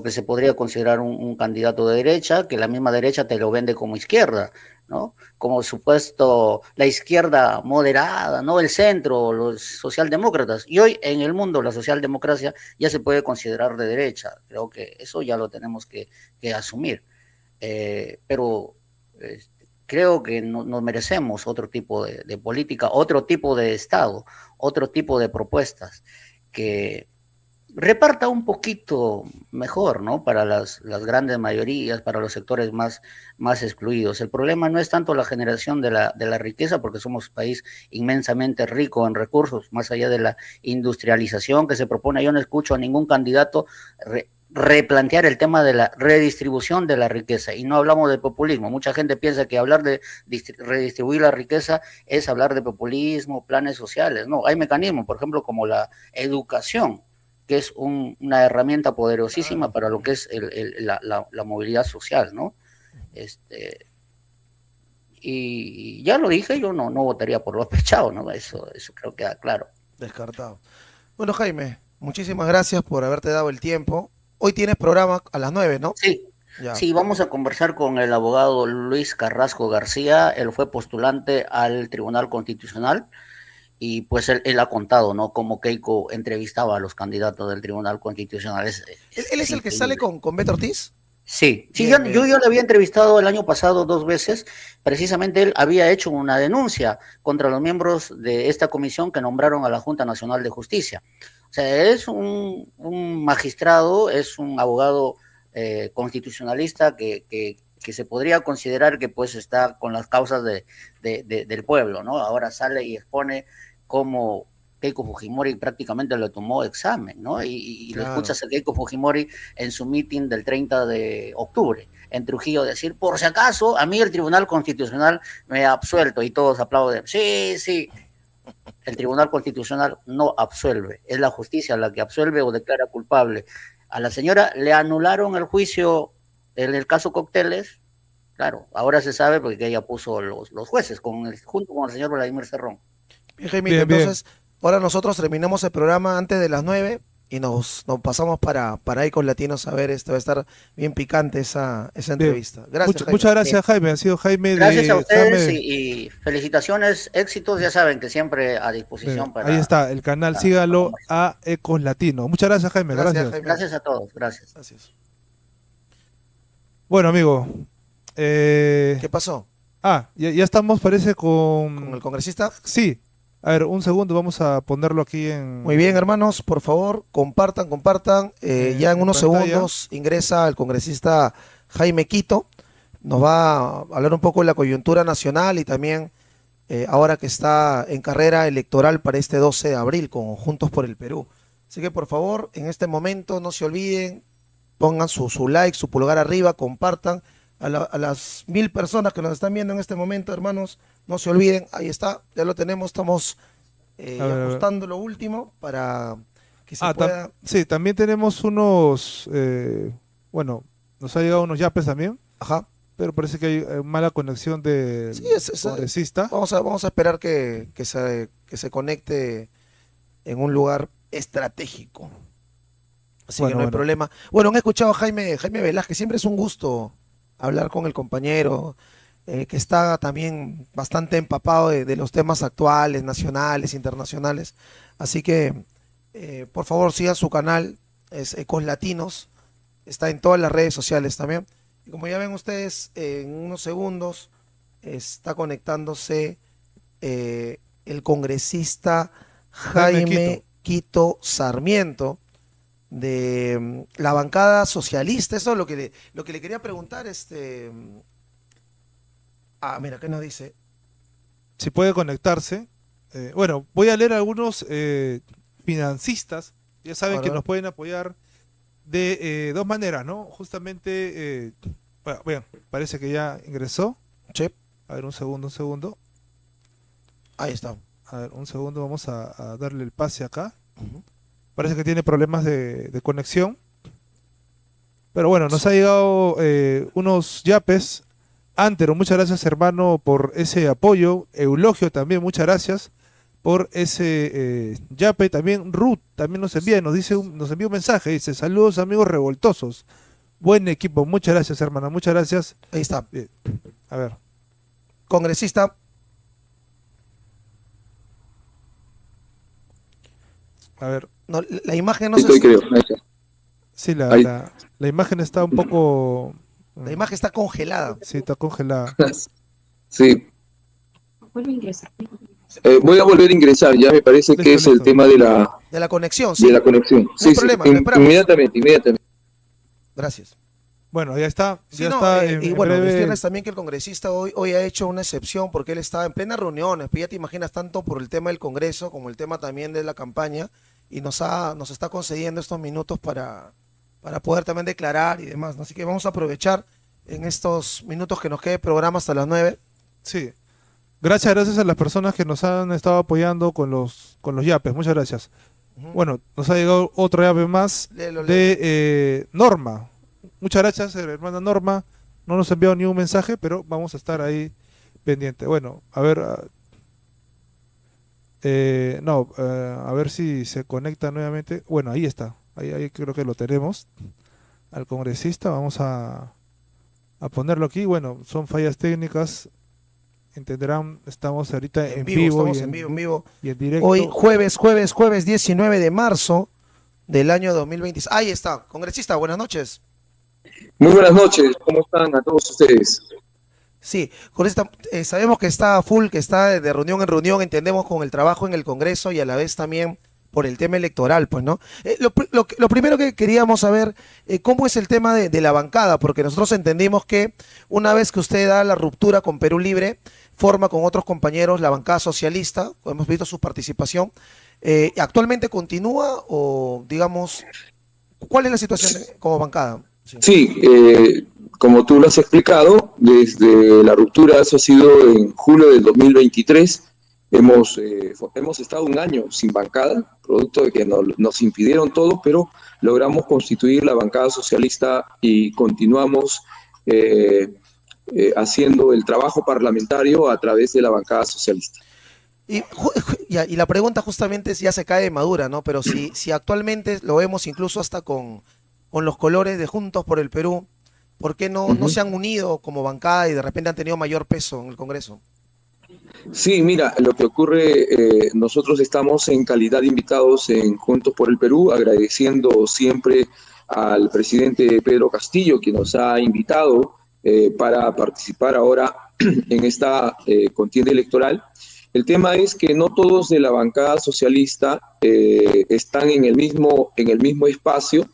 se podría considerar un candidato de derecha, que la misma derecha te lo vende como izquierda, ¿no? Como supuesto la izquierda moderada, ¿no? El centro, los socialdemócratas. Y hoy en el mundo la socialdemocracia ya se puede considerar de derecha. Creo que eso ya lo tenemos que asumir. Pero creo que nos merecemos otro tipo de política, otro tipo de Estado, otro tipo de propuestas que reparta un poquito mejor, ¿no? Para las grandes mayorías, para los sectores más excluidos. El problema no es tanto la generación de la riqueza, porque somos un país inmensamente rico en recursos, más allá de la industrialización que se propone. Yo no escucho a ningún candidato replantear el tema de la redistribución de la riqueza, y no hablamos de populismo. Mucha gente piensa que hablar de redistribuir la riqueza es hablar de populismo, planes sociales. No, hay mecanismos, por ejemplo, como la educación, que es una herramienta poderosísima para lo que es la movilidad social, ¿no? Y ya lo dije, yo no votaría por López Chao, ¿no? Eso creo que queda claro. Descartado. Bueno, Jaime, muchísimas gracias por haberte dado el tiempo. Hoy tienes programa a las 9, ¿no? Sí, Ya. sí, vamos a conversar con el abogado Luis Carrasco García. Él fue postulante al Tribunal Constitucional y pues él ha contado, ¿no? Cómo Keiko entrevistaba a los candidatos del Tribunal Constitucional. ¿Él es el que sale increíble. con Beto Ortiz? Sí, sí, Bien, yo bien. le había entrevistado el año pasado 2 veces. Precisamente él había hecho una denuncia contra los miembros de esta comisión que nombraron a la Junta Nacional de Justicia. O sea, es un magistrado, es un abogado constitucionalista que se podría considerar que pues está con las causas del pueblo, ¿no? Ahora sale y expone cómo Keiko Fujimori prácticamente le tomó examen, ¿no? Y lo Claro. escuchas a Keiko Fujimori en su meeting del 30 de octubre en Trujillo decir, por si acaso, a mí el Tribunal Constitucional me ha absuelto y todos aplauden. Sí, sí, el Tribunal Constitucional no absuelve, es la justicia la que absuelve o declara culpable. A la señora le anularon el juicio en el caso Cócteles, claro, ahora se sabe porque ella puso los jueces junto con el señor Vladimir Cerrón. Bien, Jaimito, Bien, bien. entonces, ahora nosotros terminamos el programa antes de las 9 y nos pasamos para Ecos Latinos a ver esto. Va a estar bien picante esa Bien. entrevista. Gracias, Jaime. Muchas gracias, Jaime. Ha sido Jaime Gracias a de ustedes Jaime. y felicitaciones, éxitos, ya saben que siempre a disposición para... Ahí está, el canal, sígalo a Ecos Latino. Muchas gracias, Jaime. Gracias, Gracias. Jaime. Gracias a todos, gracias. Gracias. Bueno, amigo. ¿Qué pasó? Ya estamos, parece, ¿Con el congresista? Sí. A ver, un segundo, vamos a ponerlo aquí en... Muy bien, hermanos, por favor, compartan. Ya en unos pantalla. segundos ingresa el congresista Jaime Quito. Nos va a hablar un poco de la coyuntura nacional y también ahora que está en carrera electoral para este 12 de abril con Juntos por el Perú. Así que por favor, en este momento no se olviden, pongan su like, su pulgar arriba, compartan. A las 1000 personas que nos están viendo en este momento, hermanos, no se olviden, ahí está, ya lo tenemos, estamos ajustando lo último para que se pueda... Sí, también tenemos unos, bueno, nos ha llegado unos yapes también, Ajá. pero parece que hay mala conexión del Sí, congresista. vamos a esperar que se conecte en un lugar estratégico. Así que no hay problema. Bueno, han escuchado a Jaime Velázquez, siempre es un gusto hablar con el compañero, que está también bastante empapado de los temas actuales, nacionales, internacionales. Así que, por favor, sigan su canal, es Ecos Latinos, está en todas las redes sociales también. Y como ya ven ustedes, en unos segundos está conectándose el congresista Jaime Quito Sarmiento, de la bancada socialista. Eso es lo que le quería preguntar. Mira, ¿qué nos dice? Si puede conectarse. Bueno, voy a leer algunos financistas. Ya saben que nos pueden apoyar de dos maneras, ¿no? Justamente, bueno, parece que ya ingresó. Sí. A ver, un segundo. Ahí está. A ver, un segundo, vamos a darle el pase acá. Parece que tiene problemas de conexión. Pero bueno, nos ha llegado unos yapes. Antero, muchas gracias, hermano, por ese apoyo. Eulogio también, muchas gracias por ese yape. También Ruth también nos envía un mensaje. Dice, saludos amigos revoltosos. Buen equipo, muchas gracias, hermana, muchas gracias. Ahí está. Bien. A ver. Congresista. A ver. No, la imagen no Estoy, creo. Sí, la imagen está un poco... La imagen está congelada. Sí, está congelada. Sí. Vuelve a ingresar. Voy a volver a ingresar, ya me parece que es el tema de la conexión, sí. De la conexión. No hay problema, lo esperamos. Inmediatamente. Gracias. Bueno, ya está. Sí, ya no, está y bueno, decirles también que el congresista hoy ha hecho una excepción porque él estaba en plena reuniones, pues ya te imaginas tanto por el tema del Congreso como el tema también de la campaña, y nos está concediendo estos minutos para poder también declarar y demás, ¿no? Así que vamos a aprovechar en estos minutos que nos quede programa hasta las 9. Sí. Gracias a las personas que nos han estado apoyando con los yapes. Muchas gracias. Bueno, nos ha llegado otro yape más de Norma. Muchas gracias, hermana Norma. No nos ha enviado ni un mensaje, pero vamos a estar ahí pendiente. Bueno, a ver. A ver si se conecta nuevamente. Bueno, ahí está. Ahí creo que lo tenemos. Al congresista. Vamos a ponerlo aquí. Bueno, son fallas técnicas. Entenderán, estamos ahorita en vivo. Estamos en vivo. Y en directo. Hoy, jueves 19 de marzo del año 2020. Ahí está, congresista, buenas noches. Muy buenas noches, ¿cómo están a todos ustedes? Sí, con esta, sabemos que está full, que está de reunión en reunión, entendemos con el trabajo en el Congreso y a la vez también por el tema electoral, pues, ¿no? Lo primero que queríamos saber, ¿cómo es el tema de la bancada? Porque nosotros entendimos que una vez que usted da la ruptura con Perú Libre, forma con otros compañeros la bancada socialista, hemos visto su participación, ¿actualmente continúa o, digamos, cuál es la situación como bancada? Sí. Sí, como tú lo has explicado, desde la ruptura, eso ha sido en julio del 2023, hemos estado un año sin bancada, producto de que nos impidieron todo, pero logramos constituir la bancada socialista y continuamos haciendo el trabajo parlamentario a través de la bancada socialista. Y la pregunta justamente ya se cae de madura, ¿no? Pero si actualmente lo vemos incluso hasta con los colores de Juntos por el Perú, ¿por qué no se han unido como bancada y de repente han tenido mayor peso en el Congreso? Sí, mira, lo que ocurre, nosotros estamos en calidad de invitados en Juntos por el Perú, agradeciendo siempre al presidente Pedro Castillo, que nos ha invitado para participar ahora en esta contienda electoral. El tema es que no todos de la bancada socialista están en el mismo espacio,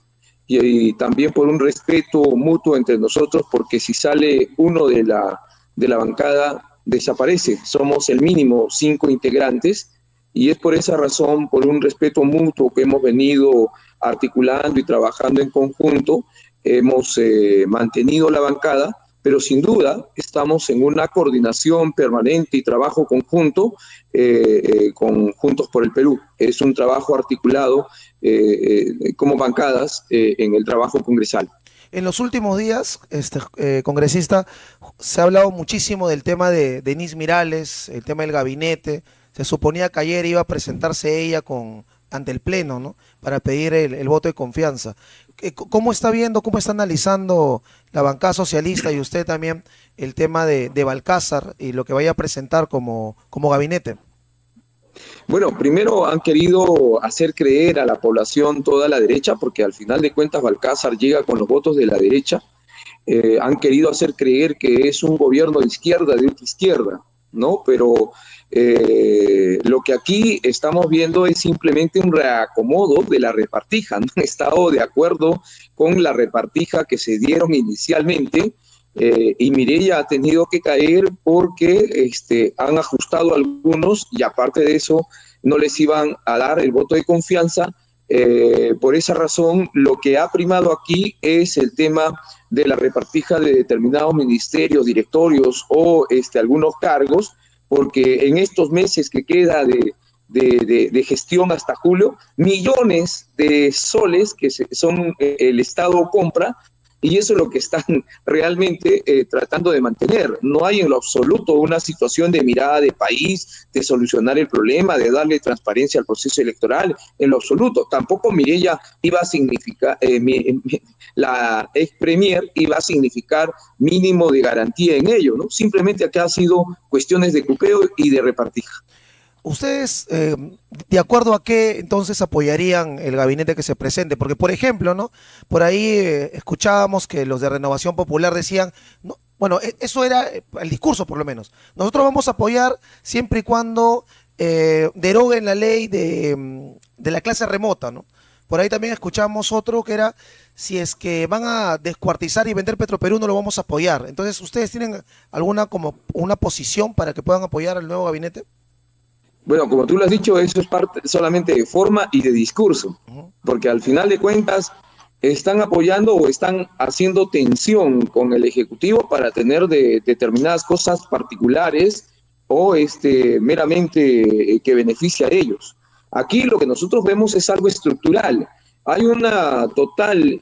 y también por un respeto mutuo entre nosotros, porque si sale uno de la bancada, desaparece. Somos el mínimo 5 integrantes, y es por esa razón, por un respeto mutuo que hemos venido articulando y trabajando en conjunto, hemos mantenido la bancada, pero sin duda estamos en una coordinación permanente y trabajo conjunto con Juntos por el Perú. Es un trabajo articulado como bancadas en el trabajo congresal. En los últimos días, congresista, se ha hablado muchísimo del tema de Denise Mirales, el tema del gabinete. Se suponía que ayer iba a presentarse ella ante el Pleno, ¿no? Para pedir el voto de confianza. ¿Cómo está viendo, cómo está analizando la bancada socialista y usted también el tema de Balcázar y lo que vaya a presentar como gabinete? Bueno, primero han querido hacer creer a la población toda la derecha, porque al final de cuentas Balcázar llega con los votos de la derecha. Han querido hacer creer que es un gobierno de izquierda, de ultra izquierda, ¿no? Pero lo que aquí estamos viendo es simplemente un reacomodo de la repartija. No han estado de acuerdo con la repartija que se dieron inicialmente, y Mireya ha tenido que caer porque han ajustado algunos, y aparte de eso no les iban a dar el voto de confianza. Por esa razón, lo que ha primado aquí es el tema de la repartija de determinados ministerios, directorios o algunos cargos, porque en estos meses que queda de gestión hasta julio, millones de soles que el Estado compra, y eso es lo que están realmente tratando de mantener. No hay en lo absoluto una situación de mirada de país, de solucionar el problema, de darle transparencia al proceso electoral, en lo absoluto. Tampoco Mireya iba a significar, la ex premier iba a significar mínimo de garantía en ello, ¿no? Simplemente acá ha sido cuestiones de cupeo y de repartija. ¿Ustedes, de acuerdo a qué entonces apoyarían el gabinete que se presente? Porque, por ejemplo, ¿no? Por ahí escuchábamos que los de Renovación Popular decían, no, bueno, eso era el discurso por lo menos. Nosotros vamos a apoyar siempre y cuando deroguen la ley de la clase remota, ¿no? Por ahí también escuchamos otro que era, si es que van a descuartizar y vender Petroperú, no lo vamos a apoyar. Entonces, ¿ustedes tienen alguna como una posición para que puedan apoyar al nuevo gabinete? Bueno, como tú lo has dicho, eso es parte solamente de forma y de discurso, porque al final de cuentas están apoyando o están haciendo tensión con el Ejecutivo para tener determinadas cosas particulares o meramente que beneficia a ellos. Aquí lo que nosotros vemos es algo estructural. Hay una total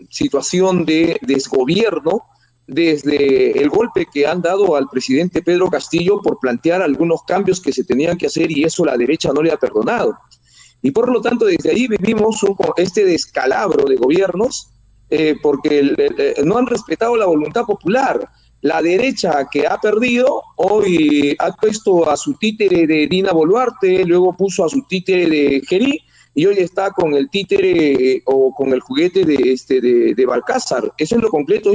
situación de desgobierno desde el golpe que han dado al presidente Pedro Castillo por plantear algunos cambios que se tenían que hacer, y eso la derecha no le ha perdonado. Y por lo tanto, desde ahí vivimos este descalabro de gobiernos porque no han respetado la voluntad popular. La derecha, que ha perdido, hoy ha puesto a su títere de Dina Boluarte, luego puso a su títere de Gerí, y hoy está con el títere o con el juguete de Balcázar. Eso es lo concreto,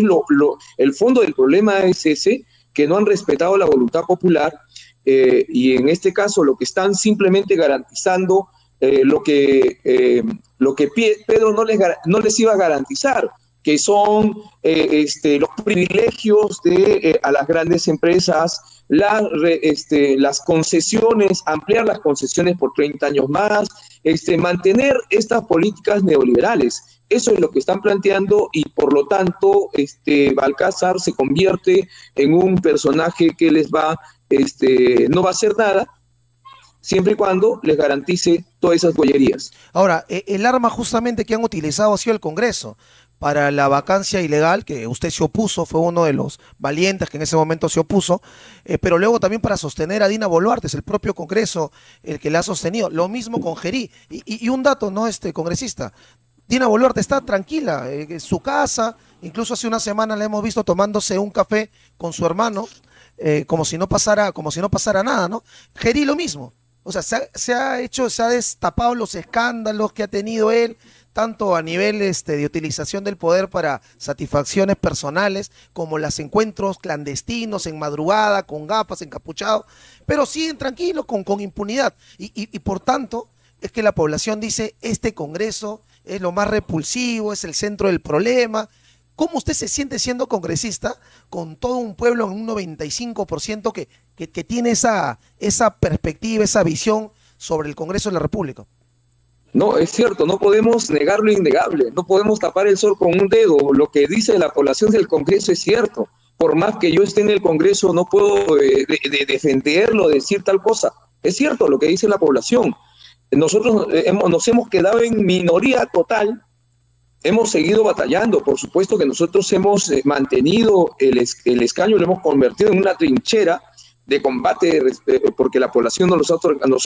el fondo del problema es ese, que no han respetado la voluntad popular, y en este caso lo que están simplemente garantizando lo que Pedro no les iba a garantizar, que son los privilegios a las grandes empresas, las concesiones, ampliar las concesiones por 30 años más, mantener estas políticas neoliberales. Eso es lo que están planteando, y por lo tanto Balcázar se convierte en un personaje que no va a hacer nada, siempre y cuando les garantice todas esas bollerías. Ahora, el arma justamente que han utilizado ha sido el Congreso para la vacancia ilegal, que usted se opuso, fue uno de los valientes que en ese momento se opuso, pero luego también para sostener a Dina Boluarte, es el propio Congreso el que la ha sostenido. Lo mismo con Gerí. Y un dato, ¿no, congresista? Dina Boluarte está tranquila en su casa, incluso hace una semana la hemos visto tomándose un café con su hermano, como si no pasara nada, ¿no? Gerí lo mismo. O sea, se ha destapado los escándalos que ha tenido él, tanto a nivel de utilización del poder para satisfacciones personales, como los encuentros clandestinos en madrugada, con gafas, encapuchados, pero siguen tranquilos, con impunidad. Y por tanto, es que la población dice, este Congreso es lo más repulsivo, es el centro del problema. ¿Cómo usted se siente siendo congresista con todo un pueblo en un 95% que tiene esa perspectiva, esa visión sobre el Congreso de la República? No, es cierto, no podemos negar lo innegable, no podemos tapar el sol con un dedo. Lo que dice la población del Congreso es cierto. Por más que yo esté en el Congreso, no puedo defenderlo, decir tal cosa. Es cierto lo que dice la población. Nosotros nos hemos quedado en minoría total. Hemos seguido batallando, por supuesto que nosotros hemos mantenido el escaño, lo hemos convertido en una trinchera de combate, porque la población nos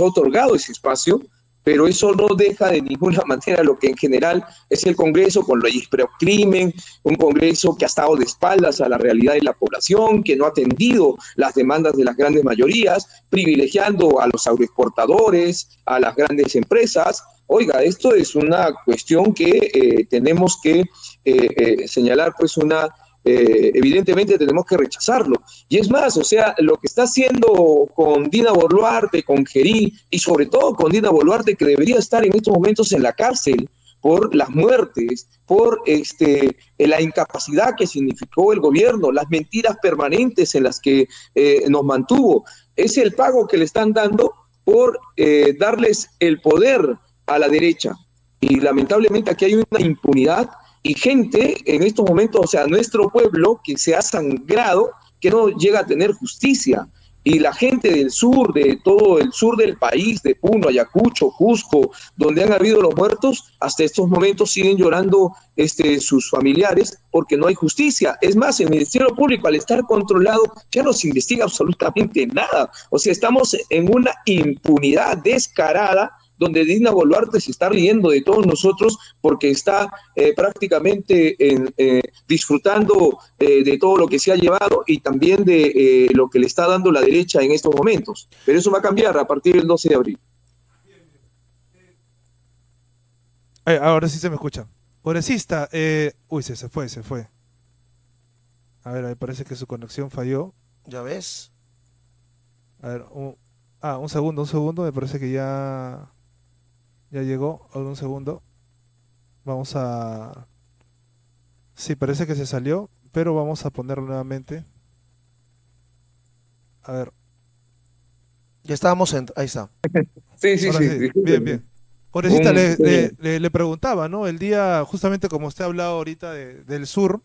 ha otorgado ese espacio, pero eso no deja de ninguna manera lo que en general es el Congreso, con leyes pro-crimen, un Congreso que ha estado de espaldas a la realidad de la población, que no ha atendido las demandas de las grandes mayorías, privilegiando a los agroexportadores, a las grandes empresas. Oiga, esto es una cuestión que tenemos que señalar, pues evidentemente tenemos que rechazarlo. Y es más, o sea, lo que está haciendo con Dina Boluarte, con Gerí, y sobre todo con Dina Boluarte, que debería estar en estos momentos en la cárcel por las muertes, por la incapacidad que significó el gobierno, las mentiras permanentes en las que nos mantuvo, es el pago que le están dando por darles el poder a la derecha. Y lamentablemente aquí hay una impunidad y gente en estos momentos, o sea, nuestro pueblo que se ha sangrado, que no llega a tener justicia. Y la gente del sur, de todo el sur del país, de Puno, Ayacucho, Cusco, donde han habido los muertos, hasta estos momentos siguen llorando sus familiares porque no hay justicia. Es más, el Ministerio Público, al estar controlado, ya no se investiga absolutamente nada. O sea, estamos en una impunidad descarada, donde Dina Boluarte se está riendo de todos nosotros porque está prácticamente disfrutando de todo lo que se ha llevado y también de lo que le está dando la derecha en estos momentos. Pero eso va a cambiar a partir del 12 de abril. Ahora sí se me escucha. Congresista, uy, se fue. A ver, me parece que su conexión falló. ¿Ya ves? A ver, un segundo, me parece que ya llegó. Un segundo. Vamos a... Sí, parece que se salió, pero vamos a ponerlo nuevamente. A ver. Ya estábamos ahí está. Sí. Bien. Congresista, le preguntaba, ¿no? El día, justamente como usted ha hablado ahorita del sur,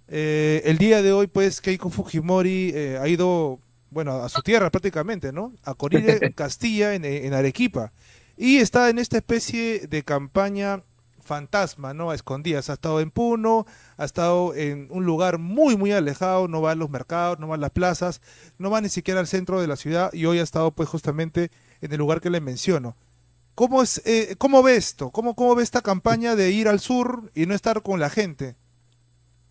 el día de hoy, pues, Keiko Fujimori ha ido, bueno, a su tierra prácticamente, ¿no? A Corire, Castilla, en Arequipa. Y está en esta especie de campaña fantasma, ¿no? A escondidas. Ha estado en Puno, ha estado en un lugar muy, muy alejado, no va a los mercados, no va a las plazas, no va ni siquiera al centro de la ciudad, y hoy ha estado, pues, justamente en el lugar que le menciono. ¿Cómo ve esto? ¿Cómo ve esta campaña de ir al sur y no estar con la gente?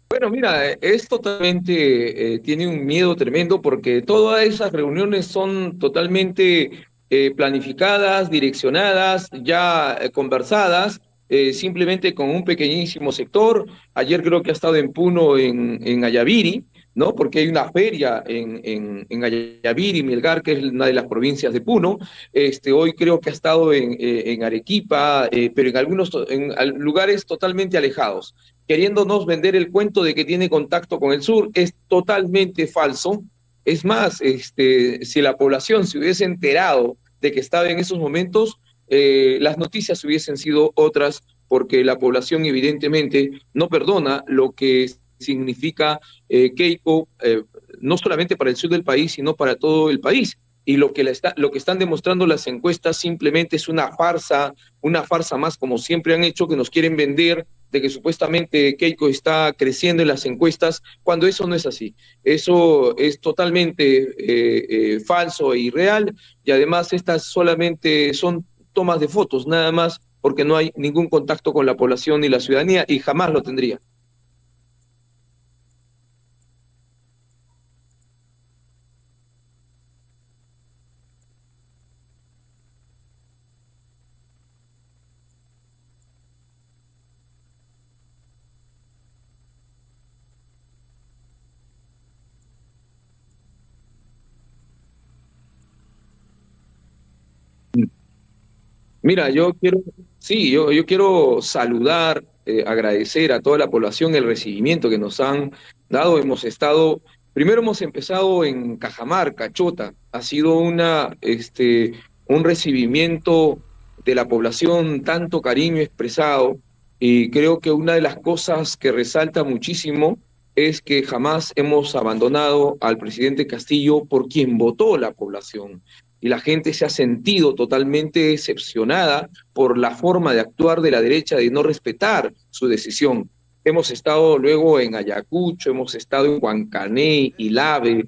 Bueno, mira, es totalmente, tiene un miedo tremendo porque todas esas reuniones son totalmente planificadas, direccionadas, ya conversadas, simplemente con un pequeñísimo sector. Ayer creo que ha estado en Puno, en Ayaviri, ¿no? Porque hay una feria en Ayaviri, Melgar, que es una de las provincias de Puno. Hoy creo que ha estado en Arequipa, pero en algunos lugares totalmente alejados, queriéndonos vender el cuento de que tiene contacto con el sur. Es totalmente falso. Es más, si la población se hubiese enterado de que estaba en esos momentos, las noticias hubiesen sido otras, porque la población evidentemente no perdona lo que significa Keiko, no solamente para el sur del país, sino para todo el país. Y lo que están demostrando las encuestas simplemente es una farsa más, como siempre han hecho, que nos quieren vender de que supuestamente Keiko está creciendo en las encuestas, cuando eso no es así. Eso es totalmente falso e irreal, y además estas solamente son tomas de fotos, nada más, porque no hay ningún contacto con la población y la ciudadanía, y jamás lo tendría. Mira, yo quiero saludar, agradecer a toda la población el recibimiento que nos han dado. Primero hemos empezado en Cajamarca, Chota. Ha sido un recibimiento de la población, tanto cariño expresado, y creo que una de las cosas que resalta muchísimo es que jamás hemos abandonado al presidente Castillo, por quien votó la población, y la gente se ha sentido totalmente decepcionada por la forma de actuar de la derecha, de no respetar su decisión. Hemos estado luego en Ayacucho, hemos estado en Huancané, Ilave,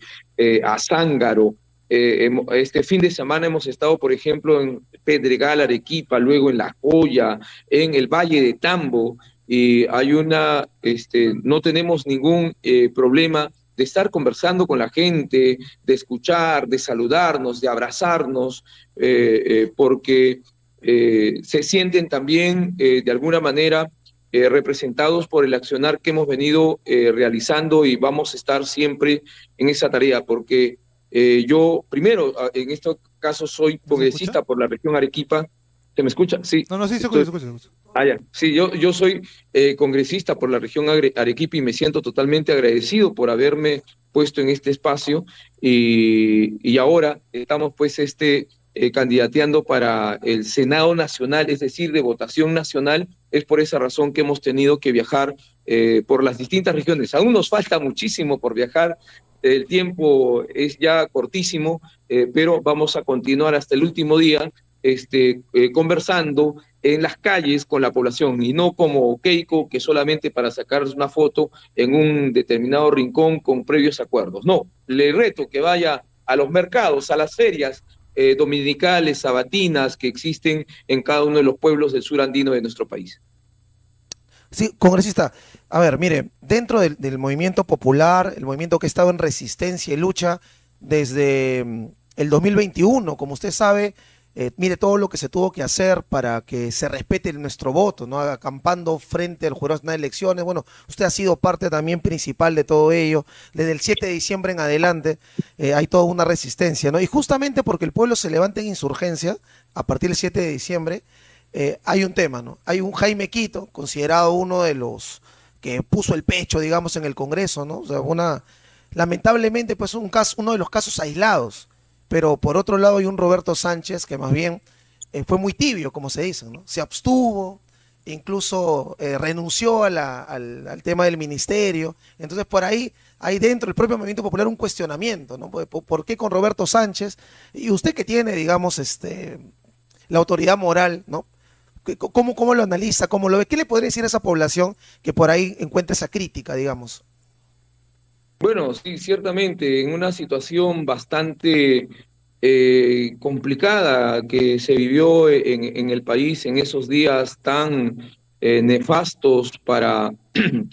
Azángaro. Este fin de semana hemos estado, por ejemplo, en Pedregal, Arequipa, luego en La Joya, en el Valle de Tambo, y no tenemos ningún problema de estar conversando con la gente, de escuchar, de saludarnos, de abrazarnos, porque se sienten también de alguna manera representados por el accionar que hemos venido realizando, y vamos a estar siempre en esa tarea, porque yo primero, en este caso, soy congresista por la región Arequipa. ¿Se me escucha? Sí. No, sí, se escucha. Ya. Sí, yo soy congresista por la región Arequipa, y me siento totalmente agradecido por haberme puesto en este espacio, y ahora estamos pues candidateando para el Senado Nacional, es decir, de votación nacional. Es por esa razón que hemos tenido que viajar por las distintas regiones. Aún nos falta muchísimo por viajar, el tiempo es ya cortísimo, pero vamos a continuar hasta el último día conversando en las calles con la población, y no como Keiko, que solamente para sacarles una foto en un determinado rincón con previos acuerdos. No, le reto que vaya a los mercados, a las ferias dominicales, sabatinas que existen en cada uno de los pueblos del sur andino de nuestro país. Sí, congresista, a ver, mire, dentro del movimiento popular, el movimiento que ha estado en resistencia y lucha desde el 2021, como usted sabe, mire todo lo que se tuvo que hacer para que se respete nuestro voto, ¿no? Acampando frente al Jurado Nacional de Elecciones. Bueno, usted ha sido parte también principal de todo ello. Desde el 7 de diciembre en adelante hay toda una resistencia, ¿no? Y justamente porque el pueblo se levanta en insurgencia a partir del 7 de diciembre, hay un tema, ¿no? Hay un Jaime Quito, considerado uno de los que puso el pecho, digamos, en el Congreso, ¿no? O sea, lamentablemente, pues uno de los casos aislados. Pero por otro lado hay un Roberto Sánchez que más bien fue muy tibio, como se dice, ¿no? Se abstuvo, incluso renunció al tema del ministerio. Entonces por ahí hay dentro del propio movimiento popular un cuestionamiento, ¿no? ¿Por qué con Roberto Sánchez? Y usted que tiene, digamos, la autoridad moral, ¿no? ¿Cómo lo analiza? ¿Cómo lo ve? ¿Qué le podría decir a esa población que por ahí encuentra esa crítica, digamos? Bueno, sí, ciertamente, en una situación bastante complicada que se vivió en el país en esos días tan nefastos para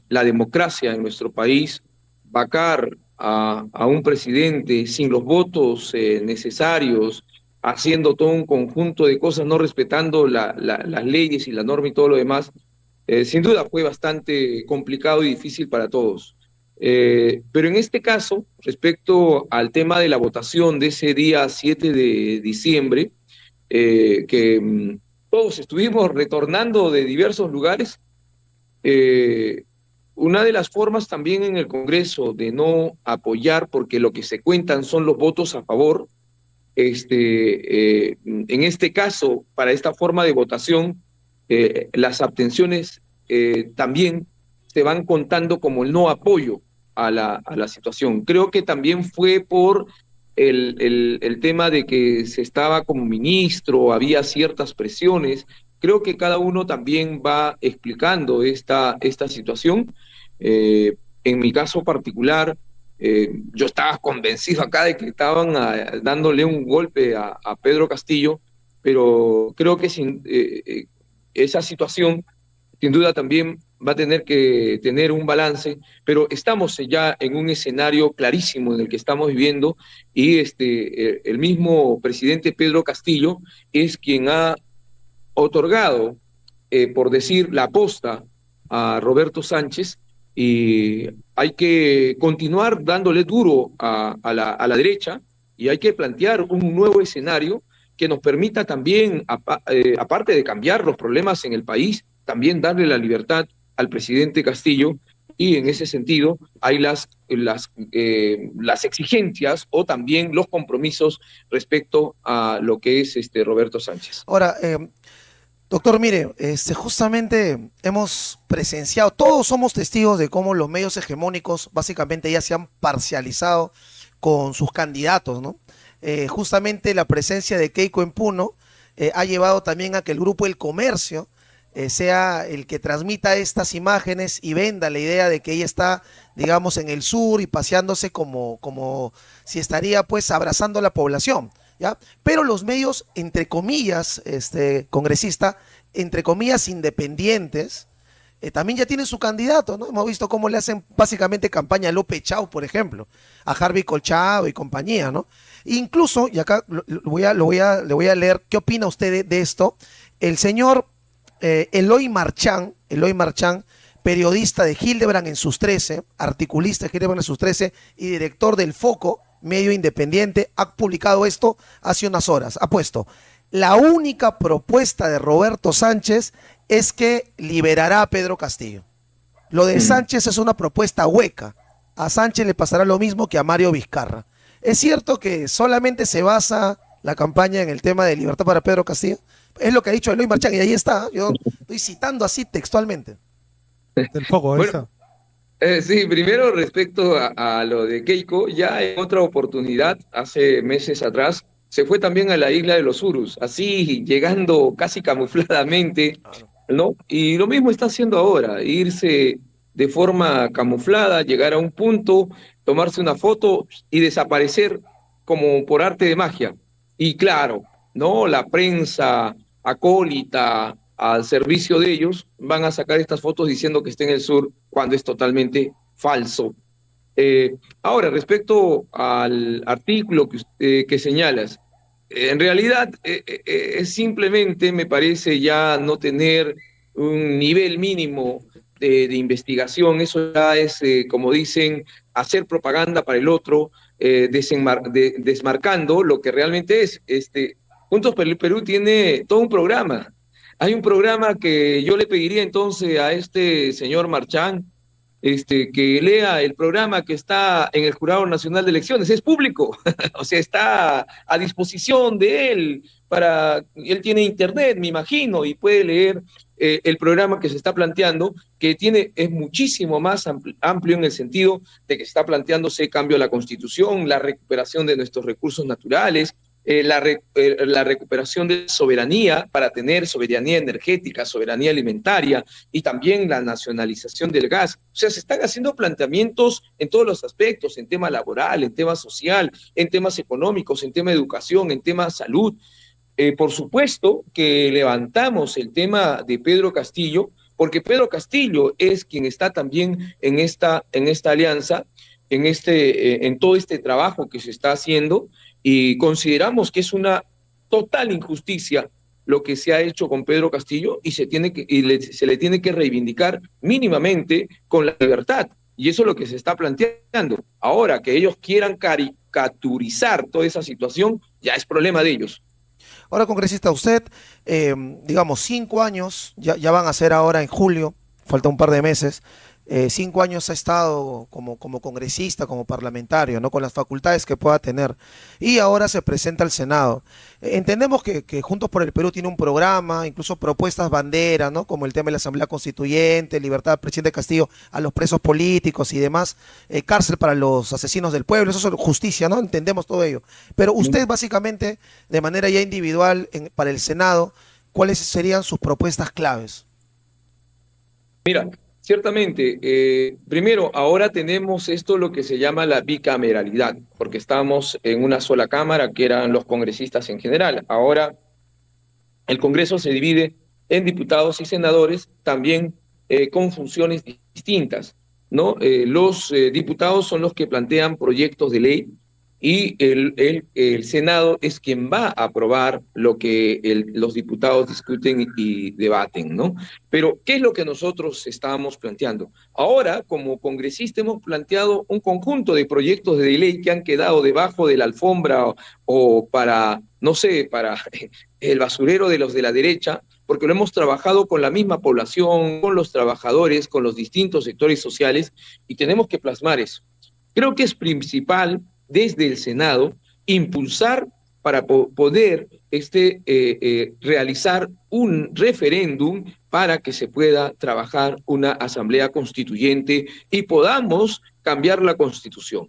la democracia en nuestro país, vacar a un presidente sin los votos necesarios, haciendo todo un conjunto de cosas, no respetando las leyes y la norma y todo lo demás, sin duda fue bastante complicado y difícil para todos. Pero en este caso, respecto al tema de la votación de ese día 7 de diciembre, todos estuvimos retornando de diversos lugares, una de las formas también en el Congreso de no apoyar, porque lo que se cuentan son los votos a favor, en este caso, para esta forma de votación, las abstenciones también se van contando como el no apoyo a la situación. Creo que también fue por el tema de que se estaba como ministro, había ciertas presiones. Creo que cada uno también va explicando esta situación. En mi caso particular, yo estaba convencido acá de que estaban dándole un golpe a Pedro Castillo, pero creo que esa situación sin duda también va a tener que tener un balance, pero estamos ya en un escenario clarísimo en el que estamos viviendo y el mismo presidente Pedro Castillo es quien ha otorgado, por decir, la posta a Roberto Sánchez, y hay que continuar dándole duro a la derecha y hay que plantear un nuevo escenario que nos permita también, aparte de cambiar los problemas en el país, también darle la libertad al presidente Castillo, y en ese sentido hay las exigencias o también los compromisos respecto a lo que es Roberto Sánchez. Ahora, doctor, mire, justamente hemos presenciado, todos somos testigos de cómo los medios hegemónicos básicamente ya se han parcializado con sus candidatos, ¿no? Justamente la presencia de Keiko en Puno ha llevado también a que el Grupo El Comercio sea el que transmita estas imágenes y venda la idea de que ella está, digamos, en el sur y paseándose como si estaría pues abrazando a la población, ¿ya? Pero los medios, entre comillas, congresista, entre comillas, independientes, también ya tienen su candidato, ¿no? Hemos visto cómo le hacen básicamente campaña a López Chau, por ejemplo, a Harvey Colchado y compañía, ¿no? Incluso, y acá le voy a leer, ¿qué opina usted de esto? El señor Eloy Marchán, periodista de Hildebrand en sus 13, articulista de Hildebrand en sus 13 y director del Foco, medio independiente, ha publicado esto hace unas horas. Ha puesto: la única propuesta de Roberto Sánchez es que liberará a Pedro Castillo. Lo de Sánchez es una propuesta hueca. A Sánchez le pasará lo mismo que a Mario Vizcarra. ¿Es cierto que solamente se basa la campaña en el tema de libertad para Pedro Castillo? Es lo que ha dicho Eloy Marchán, y ahí está. Yo estoy citando así textualmente. Del Foco, ahí Bueno, sí, primero respecto a lo de Keiko, ya en otra oportunidad, hace meses atrás, se fue también a la isla de los Urus, así llegando casi camufladamente, ¿no? Y lo mismo está haciendo ahora, irse de forma camuflada, llegar a un punto, tomarse una foto y desaparecer como por arte de magia. Y claro, ¿no? La prensa acólita al servicio de ellos van a sacar estas fotos diciendo que está en el sur cuando es totalmente falso. Ahora, respecto al artículo que señalas, en realidad simplemente me parece ya no tener un nivel mínimo de investigación. Eso ya es, como dicen, hacer propaganda para el otro, desmarcando lo que realmente es. Juntos por el Perú tiene todo un programa. Hay un programa que yo le pediría entonces a este señor Marchán, que lea el programa que está en el Jurado Nacional de Elecciones. Es público, o sea, está a disposición de él. Él tiene internet, me imagino, y puede leer el programa que se está planteando, que es muchísimo más amplio en el sentido de que se está planteándose cambio a la Constitución, la recuperación de nuestros recursos naturales, la recuperación de soberanía para tener soberanía energética, soberanía alimentaria, y también la nacionalización del gas. O sea, se están haciendo planteamientos en todos los aspectos, en tema laboral, en tema social, en temas económicos, en tema de educación, en tema de salud. Por supuesto que levantamos el tema de Pedro Castillo, porque Pedro Castillo es quien está también en esta alianza, en todo este trabajo que se está haciendo, y consideramos que es una total injusticia lo que se ha hecho con Pedro Castillo y se le tiene que reivindicar mínimamente con la libertad. Y eso es lo que se está planteando. Ahora, que ellos quieran caricaturizar toda esa situación, ya es problema de ellos. Ahora, congresista, usted, digamos, 5 años, ya van a ser ahora en julio, falta un par de meses, 5 años ha estado como congresista, como parlamentario, ¿no? Con las facultades que pueda tener. Y ahora se presenta al Senado. Entendemos que Juntos por el Perú tiene un programa, incluso propuestas bandera, ¿no? Como el tema de la Asamblea Constituyente, libertad del presidente Castillo a los presos políticos y demás, cárcel para los asesinos del pueblo, eso es justicia, ¿no? Entendemos todo ello. Pero usted básicamente, de manera ya individual, para el Senado, ¿cuáles serían sus propuestas claves? Mira, ciertamente, primero, ahora tenemos esto lo que se llama la bicameralidad, porque estamos en una sola cámara, que eran los congresistas en general. Ahora el Congreso se divide en diputados y senadores, también con funciones distintas, ¿no? Los diputados son los que plantean proyectos de ley y el Senado es quien va a aprobar lo que los diputados discuten y debaten, ¿no? Pero, ¿qué es lo que nosotros estábamos planteando? Ahora, como congresistas, hemos planteado un conjunto de proyectos de ley que han quedado debajo de la alfombra o para, no sé, para el basurero de los de la derecha, porque lo hemos trabajado con la misma población, con los trabajadores, con los distintos sectores sociales, y tenemos que plasmar eso. Creo que es principal desde el Senado impulsar para poder realizar un referéndum para que se pueda trabajar una asamblea constituyente y podamos cambiar la Constitución.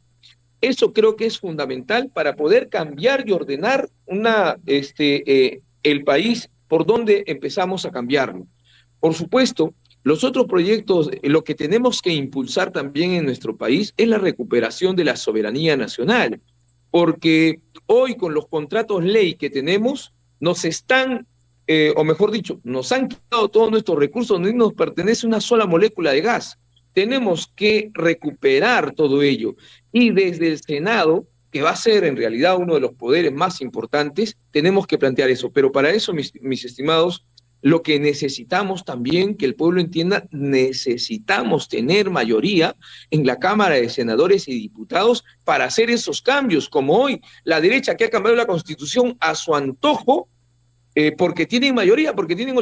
Eso creo que es fundamental para poder cambiar y ordenar el país por donde empezamos a cambiarlo. Por supuesto, los otros proyectos, lo que tenemos que impulsar también en nuestro país es la recuperación de la soberanía nacional, porque hoy con los contratos ley que tenemos, nos están, o mejor dicho, nos han quitado todos nuestros recursos, no nos pertenece una sola molécula de gas. Tenemos que recuperar todo ello. Y desde el Senado, que va a ser en realidad uno de los poderes más importantes, tenemos que plantear eso. Pero para eso, mis estimados, lo que necesitamos también, que el pueblo entienda, necesitamos tener mayoría en la Cámara de Senadores y Diputados para hacer esos cambios, como hoy la derecha que ha cambiado la Constitución a su antojo, porque tienen mayoría, porque tienen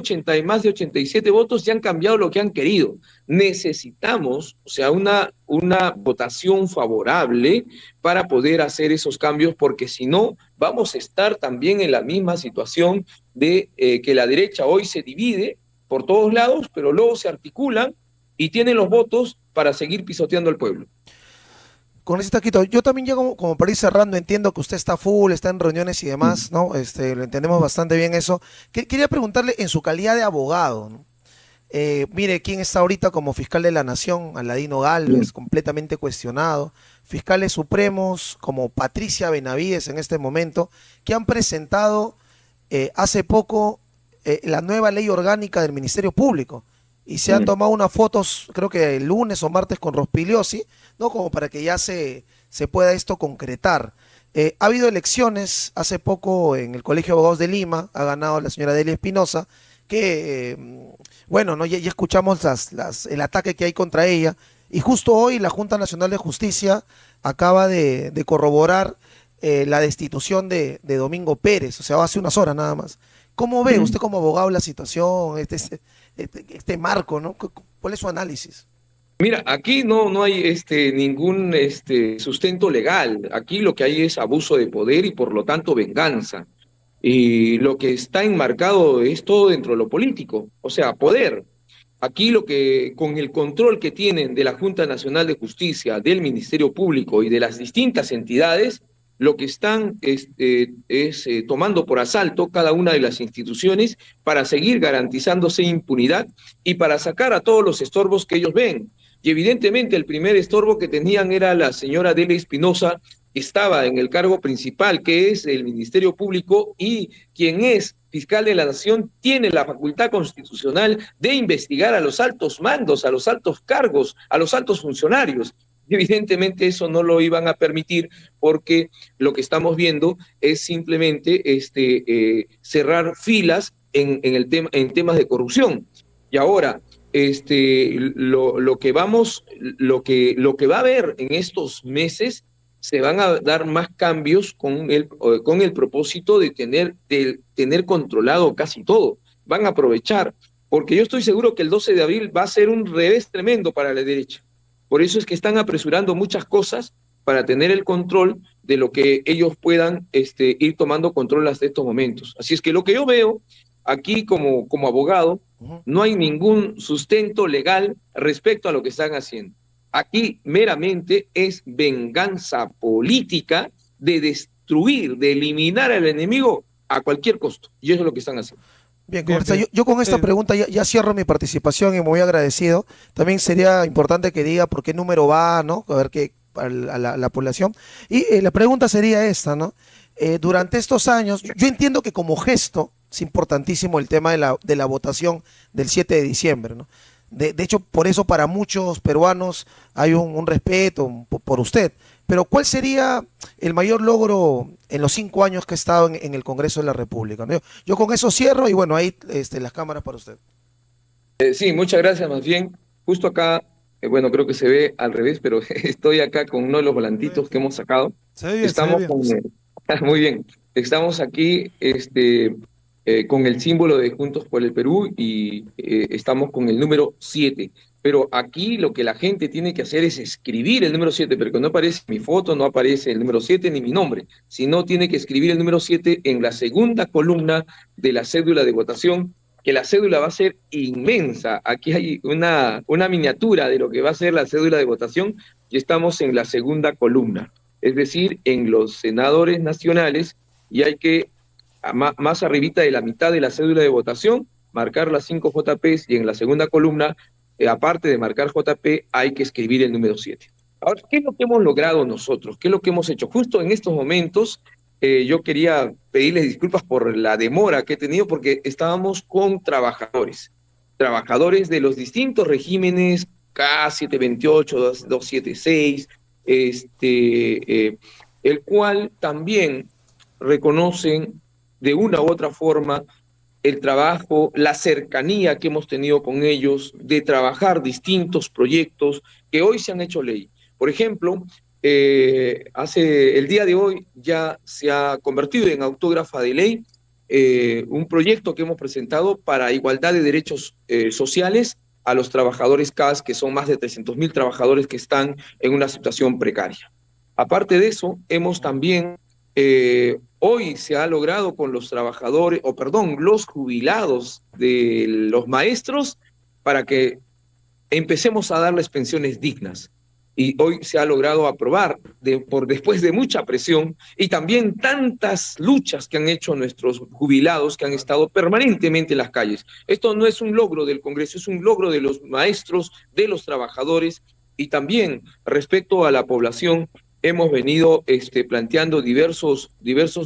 más de 87 votos y han cambiado lo que han querido. Necesitamos, o sea, una votación favorable para poder hacer esos cambios, porque si no, vamos a estar también en la misma situación de que la derecha hoy se divide por todos lados, pero luego se articulan y tienen los votos para seguir pisoteando al pueblo. Congresista Quito, yo también llego como para ir cerrando, entiendo que usted está full, está en reuniones y demás, ¿no? Lo entendemos bastante bien eso. Quería preguntarle en su calidad de abogado, ¿no? Mire, ¿quién está ahorita como fiscal de la Nación? Aladino Gálvez, completamente cuestionado. Fiscales supremos como Patricia Benavides en este momento, que han presentado hace poco la nueva ley orgánica del Ministerio Público. Y se han tomado unas fotos, creo que el lunes o martes con Rospigliosi, ¿no? Como para que ya se pueda esto concretar. Ha habido elecciones hace poco en el Colegio de Abogados de Lima, ha ganado la señora Delia Espinosa, que, bueno, ¿no? ya escuchamos el ataque que hay contra ella, y justo hoy la Junta Nacional de Justicia acaba de corroborar la destitución de Domingo Pérez, o sea, hace unas horas nada más. ¿Cómo ve usted como abogado la situación, este marco, ¿no? ¿Cuál es su análisis? Mira, aquí no hay ningún sustento legal. Aquí lo que hay es abuso de poder y por lo tanto venganza. Y lo que está enmarcado es todo dentro de lo político, o sea, poder. Aquí con el control que tienen de la Junta Nacional de Justicia, del Ministerio Público y de las distintas entidades, lo que están es tomando por asalto cada una de las instituciones para seguir garantizándose impunidad y para sacar a todos los estorbos que ellos ven. Y evidentemente el primer estorbo que tenían era la señora Delia Espinosa, que estaba en el cargo principal, que es el Ministerio Público, y quien es fiscal de la Nación tiene la facultad constitucional de investigar a los altos mandos, a los altos cargos, a los altos funcionarios. evidentemente eso no lo iban a permitir porque lo que estamos viendo es simplemente cerrar filas en temas de corrupción. Y ahora, lo que va a haber en estos meses, se van a dar más cambios con el propósito de tener controlado casi todo. Van a aprovechar, porque yo estoy seguro que el 12 de abril va a ser un revés tremendo para la derecha. Por eso es que están apresurando muchas cosas para tener el control de lo que ellos puedan ir tomando control hasta estos momentos. Así es que lo que yo veo aquí como abogado, no hay ningún sustento legal respecto a lo que están haciendo. Aquí meramente es venganza política de destruir, de eliminar al enemigo a cualquier costo. Y eso es lo que están haciendo. Bien, congresista, yo con esta pregunta ya cierro mi participación y me voy agradecido. También sería importante que diga por qué número va, ¿no? A ver qué a la población. Y la pregunta sería esta, ¿no? Durante estos años, yo entiendo que como gesto es importantísimo el tema de la votación del 7 de diciembre, ¿no? De hecho, por eso para muchos peruanos hay un respeto por usted. Pero ¿cuál sería el mayor logro en los 5 años que ha estado en el Congreso de la República? Yo con eso cierro y bueno, ahí las cámaras para usted. Sí, muchas gracias. Más bien, justo acá, bueno, creo que se ve al revés, pero estoy acá con uno de los volantitos que hemos sacado. Estamos muy bien. Estamos aquí con el símbolo de Juntos por el Perú y estamos con el número 7. Pero aquí lo que la gente tiene que hacer es escribir el número 7, porque no aparece mi foto, no aparece el número 7 ni mi nombre, sino tiene que escribir el número 7 en la segunda columna de la cédula de votación, que la cédula va a ser inmensa. Aquí hay una miniatura de lo que va a ser la cédula de votación y estamos en la segunda columna, es decir, en los senadores nacionales, y hay que, más arribita de la mitad de la cédula de votación, marcar las 5 JPs y en la segunda columna, aparte de marcar JP, hay que escribir el número 7. Ahora, ¿qué es lo que hemos logrado nosotros? ¿Qué es lo que hemos hecho? Justo en estos momentos, yo quería pedirles disculpas por la demora que he tenido, porque estábamos con trabajadores de los distintos regímenes, K728, 276, el cual también reconocen de una u otra forma el trabajo, la cercanía que hemos tenido con ellos, de trabajar distintos proyectos que hoy se han hecho ley. Por ejemplo, el día de hoy ya se ha convertido en autógrafa de ley un proyecto que hemos presentado para igualdad de derechos sociales a los trabajadores CAS, que son más de 300.000 trabajadores que están en una situación precaria. Aparte de eso, hemos también hoy se ha logrado con los trabajadores, los jubilados de los maestros, para que empecemos a darles pensiones dignas. Y hoy se ha logrado aprobar, después de mucha presión y también tantas luchas que han hecho nuestros jubilados, que han estado permanentemente en las calles. Esto no es un logro del Congreso, es un logro de los maestros, de los trabajadores, y también respecto a la población, hemos venido planteando diversos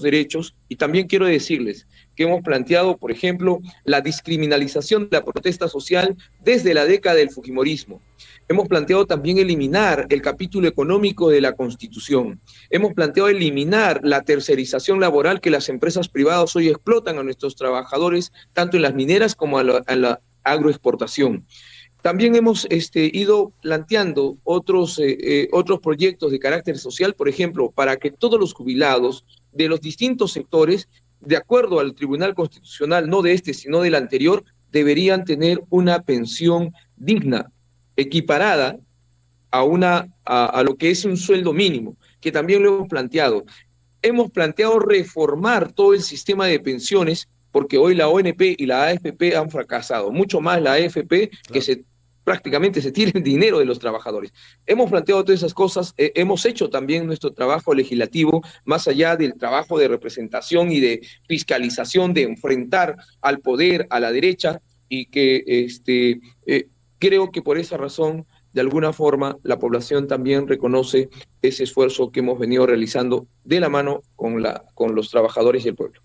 derechos, y también quiero decirles que hemos planteado, por ejemplo, la descriminalización de la protesta social desde la década del fujimorismo. Hemos planteado también eliminar el capítulo económico de la Constitución. Hemos planteado eliminar la tercerización laboral que las empresas privadas hoy explotan a nuestros trabajadores, tanto en las mineras como en la agroexportación. También hemos ido planteando otros proyectos de carácter social, por ejemplo, para que todos los jubilados de los distintos sectores, de acuerdo al Tribunal Constitucional, no de este, sino del anterior, deberían tener una pensión digna, equiparada a lo que es un sueldo mínimo, que también lo hemos planteado. Hemos planteado reformar todo el sistema de pensiones, porque hoy la ONP y la AFP han fracasado, mucho más la AFP, claro, que prácticamente se tira el dinero de los trabajadores. Hemos planteado todas esas cosas, hemos hecho también nuestro trabajo legislativo, más allá del trabajo de representación y de fiscalización, de enfrentar al poder, a la derecha, y que creo que por esa razón, de alguna forma, la población también reconoce ese esfuerzo que hemos venido realizando de la mano con los trabajadores y el pueblo.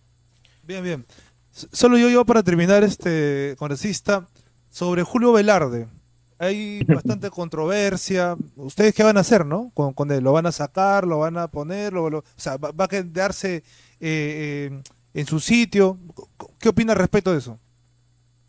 Bien. Solo yo para terminar, congresista, sobre Julio Velarde. hay bastante controversia. ¿Ustedes qué van a hacer, no? Con él, ¿lo van a sacar, lo van a poner, o sea, va a quedarse en su sitio? ¿Qué opina respecto de eso?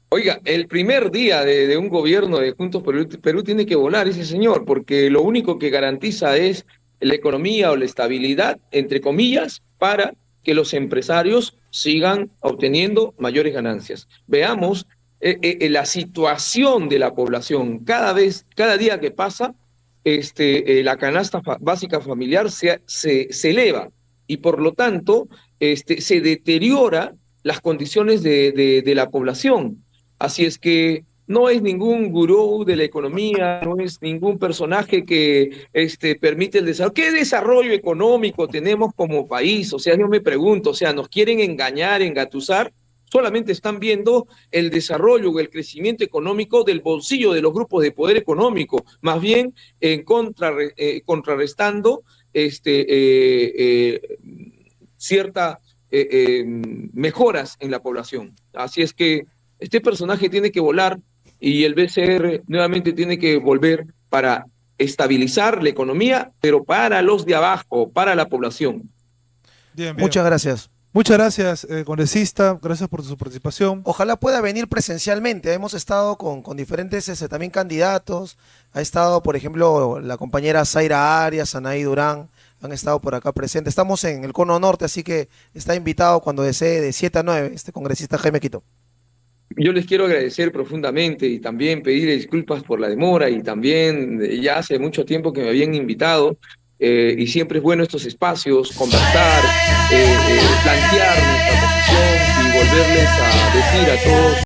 Oiga, el primer día de un gobierno de Juntos por el Perú tiene que volar ese señor, porque lo único que garantiza es la economía o la estabilidad, entre comillas, para que los empresarios sigan obteniendo mayores ganancias. Veamos la situación de la población. Cada día que pasa, la canasta básica familiar se eleva y por lo tanto se deteriora las condiciones de la población. Así es que no es ningún gurú de la economía, no es ningún personaje que permite el desarrollo. ¿Qué desarrollo económico tenemos como país? O sea, yo me pregunto, o sea, ¿nos quieren engañar, engatusar? Solamente están viendo el desarrollo o el crecimiento económico del bolsillo de los grupos de poder económico, más bien contrarrestando ciertas mejoras en la población. Así es que este personaje tiene que volar y el BCR nuevamente tiene que volver para estabilizar la economía, pero para los de abajo, para la población. Bien, bien. Muchas gracias. Muchas gracias, congresista. Gracias por su participación. Ojalá pueda venir presencialmente. Hemos estado con diferentes también candidatos. Ha estado, por ejemplo, la compañera Zaira Arias, Anaí Durán, han estado por acá presentes. Estamos en el Cono Norte, así que está invitado cuando desee de 7 a 9, congresista Jaime Quito. Yo les quiero agradecer profundamente y también pedir disculpas por la demora y también ya hace mucho tiempo que me habían invitado y siempre es bueno estos espacios, conversar, plantear nuestra posición y volverles a decir a todos